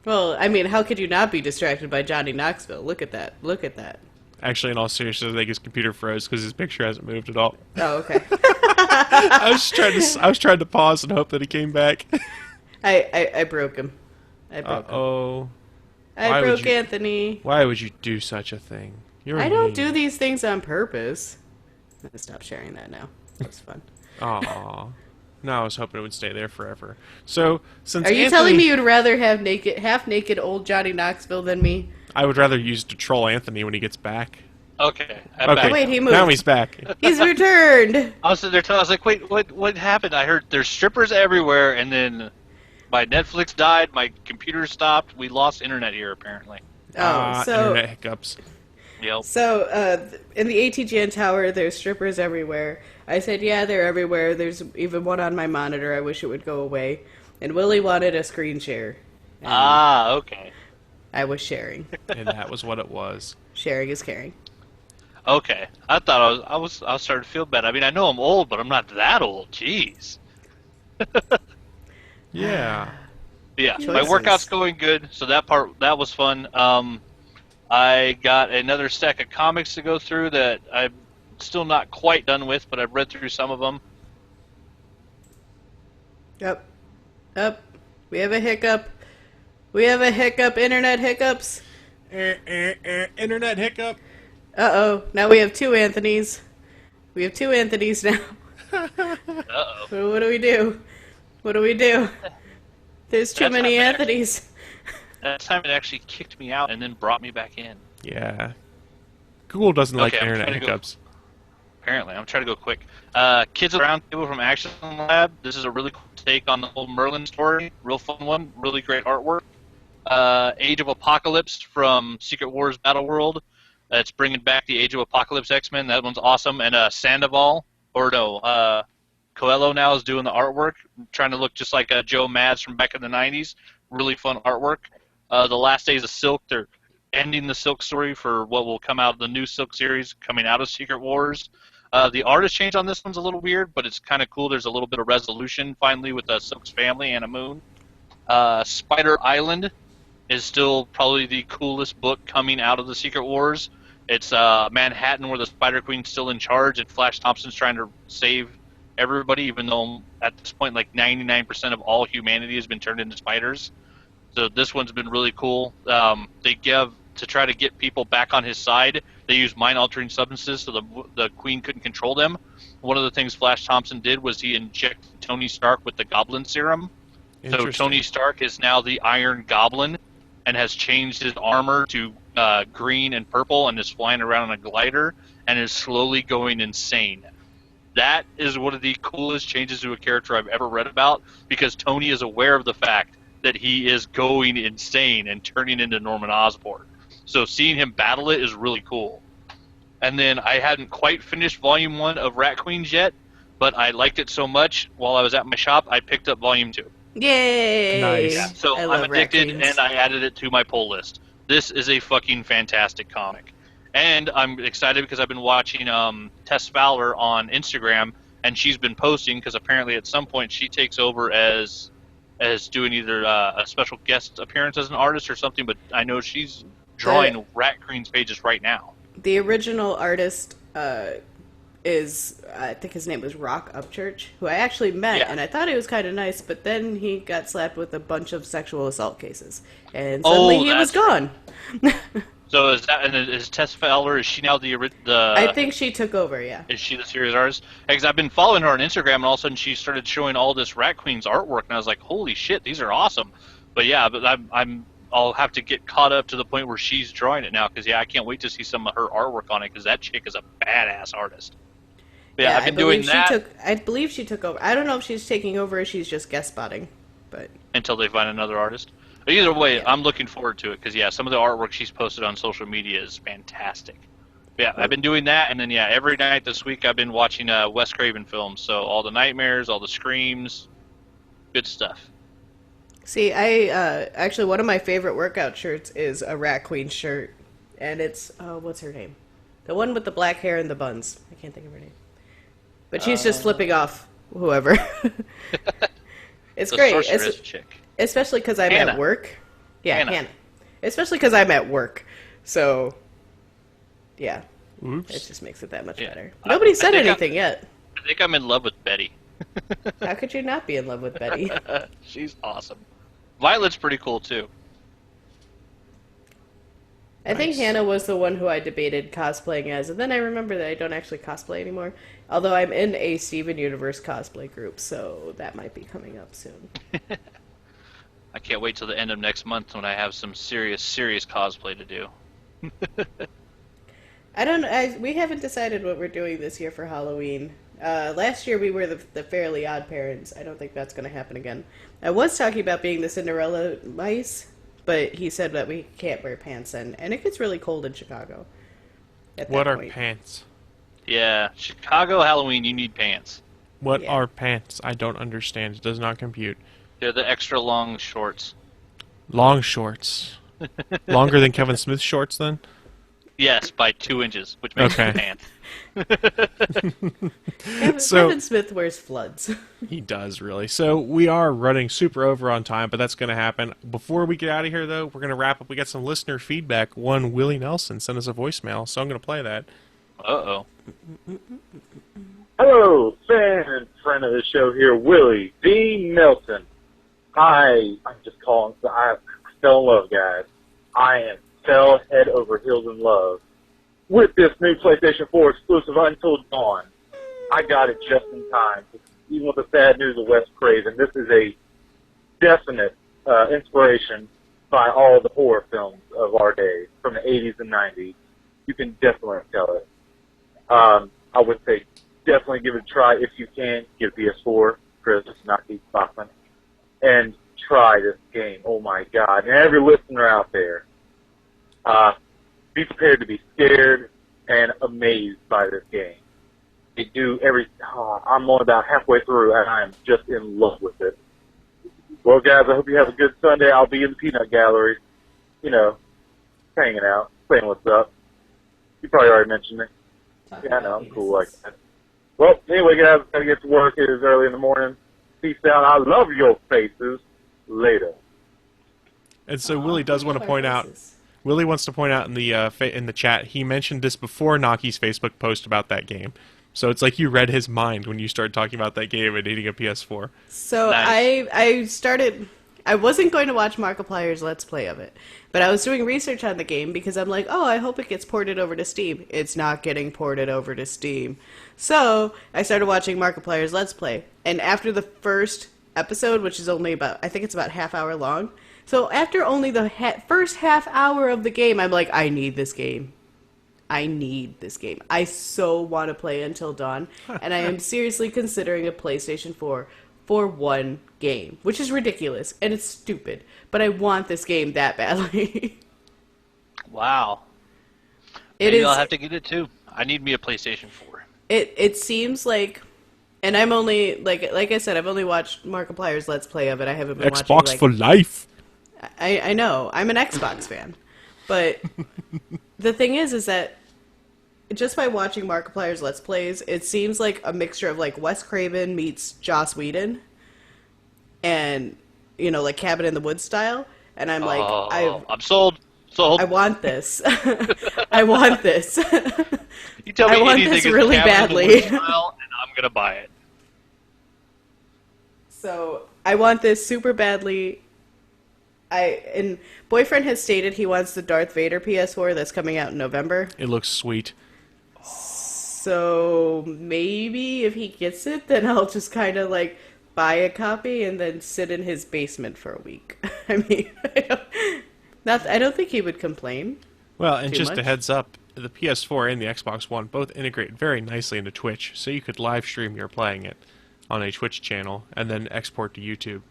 Well, I mean, how could you not be distracted by Johnny Knoxville? Look at that. Look at that. Actually, in all seriousness, I think his computer froze because his picture hasn't moved at all. Oh, okay. I was trying to pause and hope that he came back. I broke him. I broke him. Uh-oh. I broke Anthony. Why would you do such a thing? I don't do these things on purpose. I'm gonna stop sharing that now. That's fun. Aw. No, I was hoping it would stay there forever. So, since Are you telling me you'd rather have half-naked old Johnny Knoxville than me? I would rather use to troll Anthony when he gets back. Okay. Okay. Wait, he moved. Now he's back. He's returned. I was sitting there I was like, wait, what happened? I heard there's strippers everywhere, and then my Netflix died, my computer stopped, we lost internet here, apparently. Internet hiccups. Yep. So, in the ATGN tower, there's strippers everywhere. I said, yeah, they're everywhere. There's even one on my monitor. I wish it would go away. And Willie wanted a screen share. And Okay. I was sharing. And that was what it was. Sharing is caring. Okay. I thought I was starting to feel bad. I mean, I know I'm old, but I'm not that old. Jeez. Yeah. Yeah, Choices. my workout's going good, so that was fun. I got another stack of comics to go through that I'm still not quite done with, but I've read through some of them. Yep. We have a hiccup. Internet hiccups. Internet hiccup. Uh-oh. Now we have 2 Anthonys. We have 2 Anthonys now. Uh-oh. What do we do? There's too many Anthonys. That time it actually kicked me out and then brought me back in. Yeah. Google doesn't like Okay, I'm internet trying to hiccups. Apparently. I'm trying to go quick. Kids at the Round Table from Action Lab. This is a really cool take on the whole Merlin story. Real fun one. Really great artwork. Age of Apocalypse from Secret Wars Battle World. It's bringing back the Age of Apocalypse X-Men. That one's awesome. And Sandoval, Coelho now is doing the artwork, trying to look just like Joe Mads from back in the 90s. Really fun artwork. The Last Days of Silk. They're ending the Silk story for what will come out of the new Silk series coming out of Secret Wars. The artist change on this one's a little weird, but it's kind of cool. There's a little bit of resolution finally with Silk's family and a moon. Spider Island is still probably the coolest book coming out of the Secret Wars. It's Manhattan where the Spider Queen's still in charge and Flash Thompson's trying to save everybody, even though at this point like 99% of all humanity has been turned into spiders. So this one's been really cool. They give to try to get people back on his side. They use mind-altering substances so the Queen couldn't control them. One of the things Flash Thompson did was he injected Tony Stark with the Goblin Serum. So Tony Stark is now the Iron Goblin and has changed his armor to green and purple and is flying around on a glider and is slowly going insane. That is one of the coolest changes to a character I've ever read about, because Tony is aware of the fact that he is going insane and turning into Norman Osborn. So seeing him battle it is really cool. And then I hadn't quite finished Volume 1 of Rat Queens yet, but I liked it so much while I was at my shop, I picked up Volume 2. Yay! Nice. Yeah, so I'm addicted, and I added it to my pull list. This is a fucking fantastic comic. And I'm excited because I've been watching Tess Fowler on Instagram, and she's been posting, because apparently at some point she takes over as doing either a special guest appearance as an artist or something, but I know she's drawing Rat Queen's pages right now. The original artist is, I think his name was Rock Upchurch, who I actually met, and I thought he was kind of nice, but then he got slapped with a bunch of sexual assault cases, and suddenly he was gone. So is Tess Fowler, is she now the I think she took over, yeah. Is she the series artist? Because I've been following her on Instagram, and all of a sudden she started showing all this Rat Queen's artwork, and I was like, holy shit, these are awesome. But yeah, I'll have to get caught up to the point where she's drawing it now, because I can't wait to see some of her artwork on it, because that chick is a badass artist. But yeah, I've been doing that. I believe she took over. I don't know if she's taking over or she's just guest spotting, but until they find another artist. But either way, I'm looking forward to it, because some of the artwork she's posted on social media is fantastic. But yeah, I've been doing that, and then every night this week I've been watching Wes Craven films. So all the nightmares, all the screams, good stuff. See, I actually one of my favorite workout shirts is a Rat Queen shirt, and it's what's her name? The one with the black hair and the buns. I can't think of her name, but she's just flipping off whoever. It's the great. Sorceress chick. Especially because I'm Hannah. at work. Yeah, Hannah. Especially because I'm at work. So, yeah. Oops. It just makes it that much better. Nobody said anything yet. I think I'm in love with Betty. How could you not be in love with Betty? She's awesome. Violet's pretty cool, too. I think Hannah was the one who I debated cosplaying as, and then I remember that I don't actually cosplay anymore. Although I'm in a Steven Universe cosplay group, so that might be coming up soon. I can't wait till the end of next month when I have some serious cosplay to do. We haven't decided what we're doing this year for Halloween. Last year we were the Fairly Odd Parents. I don't think that's going to happen again. I was talking about being the Cinderella mice, but he said that we can't wear pants and it gets really cold in Chicago. What are pants? Yeah, Chicago Halloween, you need pants. What are pants? I don't understand. It does not compute. They're the extra long shorts. Long shorts. Longer than Kevin Smith's shorts, then? Yes, by 2 inches, which makes them pants. Kevin Smith wears floods. He does, really. So we are running super over on time, but that's going to happen. Before we get out of here, though, we're going to wrap up. We got some listener feedback. One, Willie Nelson sent us a voicemail, so I'm going to play that. Uh-oh. Hello, fan and friend of the show here, Willie D. Nelson. I'm just calling. I fell in love, guys. I fell head over heels in love with this new PlayStation 4 exclusive Until Dawn. I got it just in time. Even with the sad news of Wes Craven, this is a definite inspiration by all the horror films of our day, from the 80s and 90s. You can definitely tell it. I would say definitely give it a try if you can. Get PS4, Chris, Naki, Bachman, and try this game. Oh my God. And every listener out there, be prepared to be scared and amazed by this game. They do I'm only about halfway through and I'm just in love with it. Well guys, I hope you have a good Sunday. I'll be in the peanut gallery. you know, hanging out, saying what's up. You probably already mentioned it. Yeah, I know, I'm cool like that. Well, anyway, guys, gotta get to work. It is early in the morning. Peace out. I love your faces. Later. And so Willie does want to point out. Willie wants to point out in the chat. He mentioned this before Naki's Facebook post about that game. So it's like you read his mind when you started talking about that game and needing a PS4. So Nice. I wasn't going to watch Markiplier's Let's Play of it, but I was doing research on the game because I'm like, oh, I hope it gets ported over to Steam. It's not getting ported over to Steam. So I started watching Markiplier's Let's Play, and after the first episode, which is only about, I think it's about half hour long, so after only the first half hour of the game, I'm like, I need this game. I need this game. I so want to play Until Dawn, and I am seriously considering a PlayStation 4 for one game, which is ridiculous, and it's stupid, but I want this game that badly. Wow. Maybe I'll have to get it too. I need me a PlayStation 4. It seems like, and I'm only, like I said, I've only watched Markiplier's Let's Play of it. I haven't been watching, Xbox for life. I know. I'm an Xbox fan. But the thing is that just by watching Markiplier's Let's Plays, it seems like a mixture of like Wes Craven meets Joss Whedon and, you know, like Cabin in the Woods style. And I'm like, I'm sold. Sold. I want this. I want this. You tell me I want anything this is really Cabin in the badly. Woods style, and I'm gonna buy it. So I want this super badly. And Boyfriend has stated he wants the Darth Vader PS4 that's coming out in November. It looks sweet. So maybe if he gets it, then I'll just kind of like buy a copy and then sit in his basement for a week. I mean, I don't think he would complain. Well, and just much. a heads up, the PS4 and the Xbox One both integrate very nicely into Twitch, so you could live stream your playing it on a Twitch channel and then export to YouTube.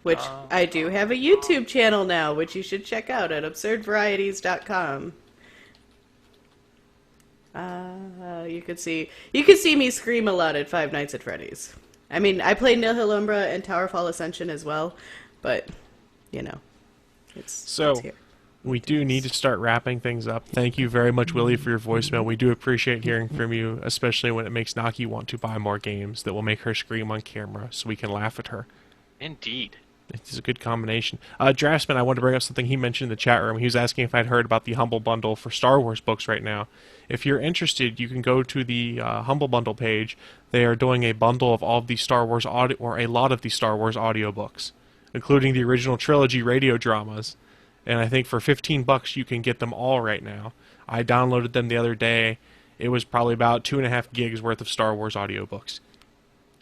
Which I do have a YouTube channel now, which you should check out at absurdvarieties.com. You could see me scream a lot at Five Nights at Freddy's. I mean, I play Nihil Umbra and Towerfall Ascension as well, but you know, it's here. We do need to start wrapping things up. Thank you very much, Willie, for your voicemail. We do appreciate hearing from you, especially when it makes Naki want to buy more games that will make her scream on camera so we can laugh at her. Indeed. It's a good combination. Draftsman, I wanted to bring up something he mentioned in the chat room. He was asking if I'd heard about the Humble Bundle for Star Wars books right now. If you're interested, you can go to the Humble Bundle page. They are doing a bundle of all of the Star Wars audio, or a lot of the Star Wars audiobooks, including the original trilogy radio dramas. And I think for $15 you can get them all right now. I downloaded them the other day. It was probably about 2.5 gigs worth of Star Wars audiobooks.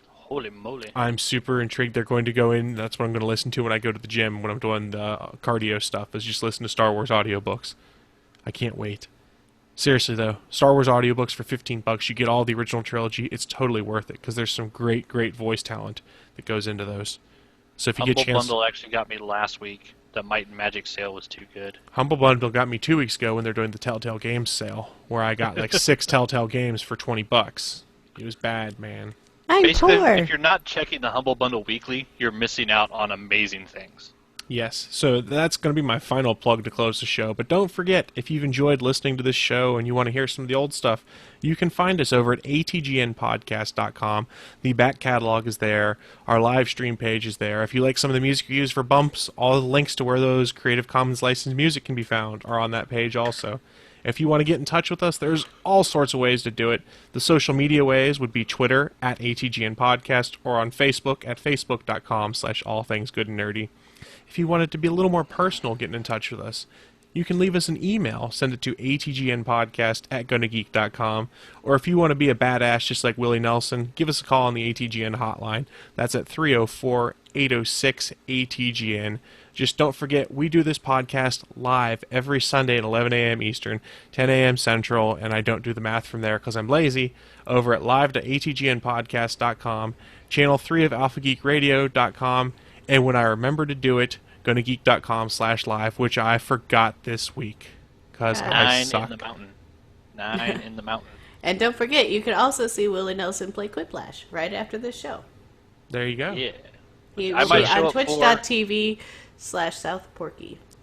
Holy moly. I'm super intrigued. They're going to go in. That's what I'm going to listen to when I go to the gym, when I'm doing the cardio stuff, is just listen to Star Wars audiobooks. I can't wait. Seriously, though, Star Wars audiobooks for $15, you get all the original trilogy. It's totally worth it, because there's some great, great voice talent that goes into those. So if you get a chance... Humble Bundle actually got me last week. The Might and Magic sale was too good. Humble Bundle got me 2 weeks ago when they're doing the Telltale Games sale, where I got like 6 Telltale games for $20. It was bad, man. I'm Basically, poor. if you're not checking the Humble Bundle weekly, you're missing out on amazing things. Yes, so that's going to be my final plug to close the show. But don't forget, if you've enjoyed listening to this show and you want to hear some of the old stuff, you can find us over at atgnpodcast.com. The back catalog is there. Our live stream page is there. If you like some of the music we use for bumps, all the links to where those Creative Commons licensed music can be found are on that page also. If you want to get in touch with us, there's all sorts of ways to do it. The social media ways would be Twitter at ATGN or on Facebook at facebook.com/allthingsgoodandnerdy. If you want it to be a little more personal getting in touch with us, you can leave us an email. Send it to atgnpodcast@gonnageek.com. Or if you want to be a badass just like Willie Nelson, give us a call on the ATGN hotline. That's at 304-806-ATGN. Just don't forget, we do this podcast live every Sunday at 11 a.m. Eastern, 10 a.m. Central, and I don't do the math from there because I'm lazy, over at live.atgnpodcast.com, channel 3 of alphageekradio.com, and when I remember to do it, gonnageek.com/live, which I forgot this week because I suck. 9 in the mountain. 9 in the mountain. And don't forget, you can also see Willie Nelson play Quiplash right after this show. There you go. Yeah. He I will might be show on up twitch.tv/southporky.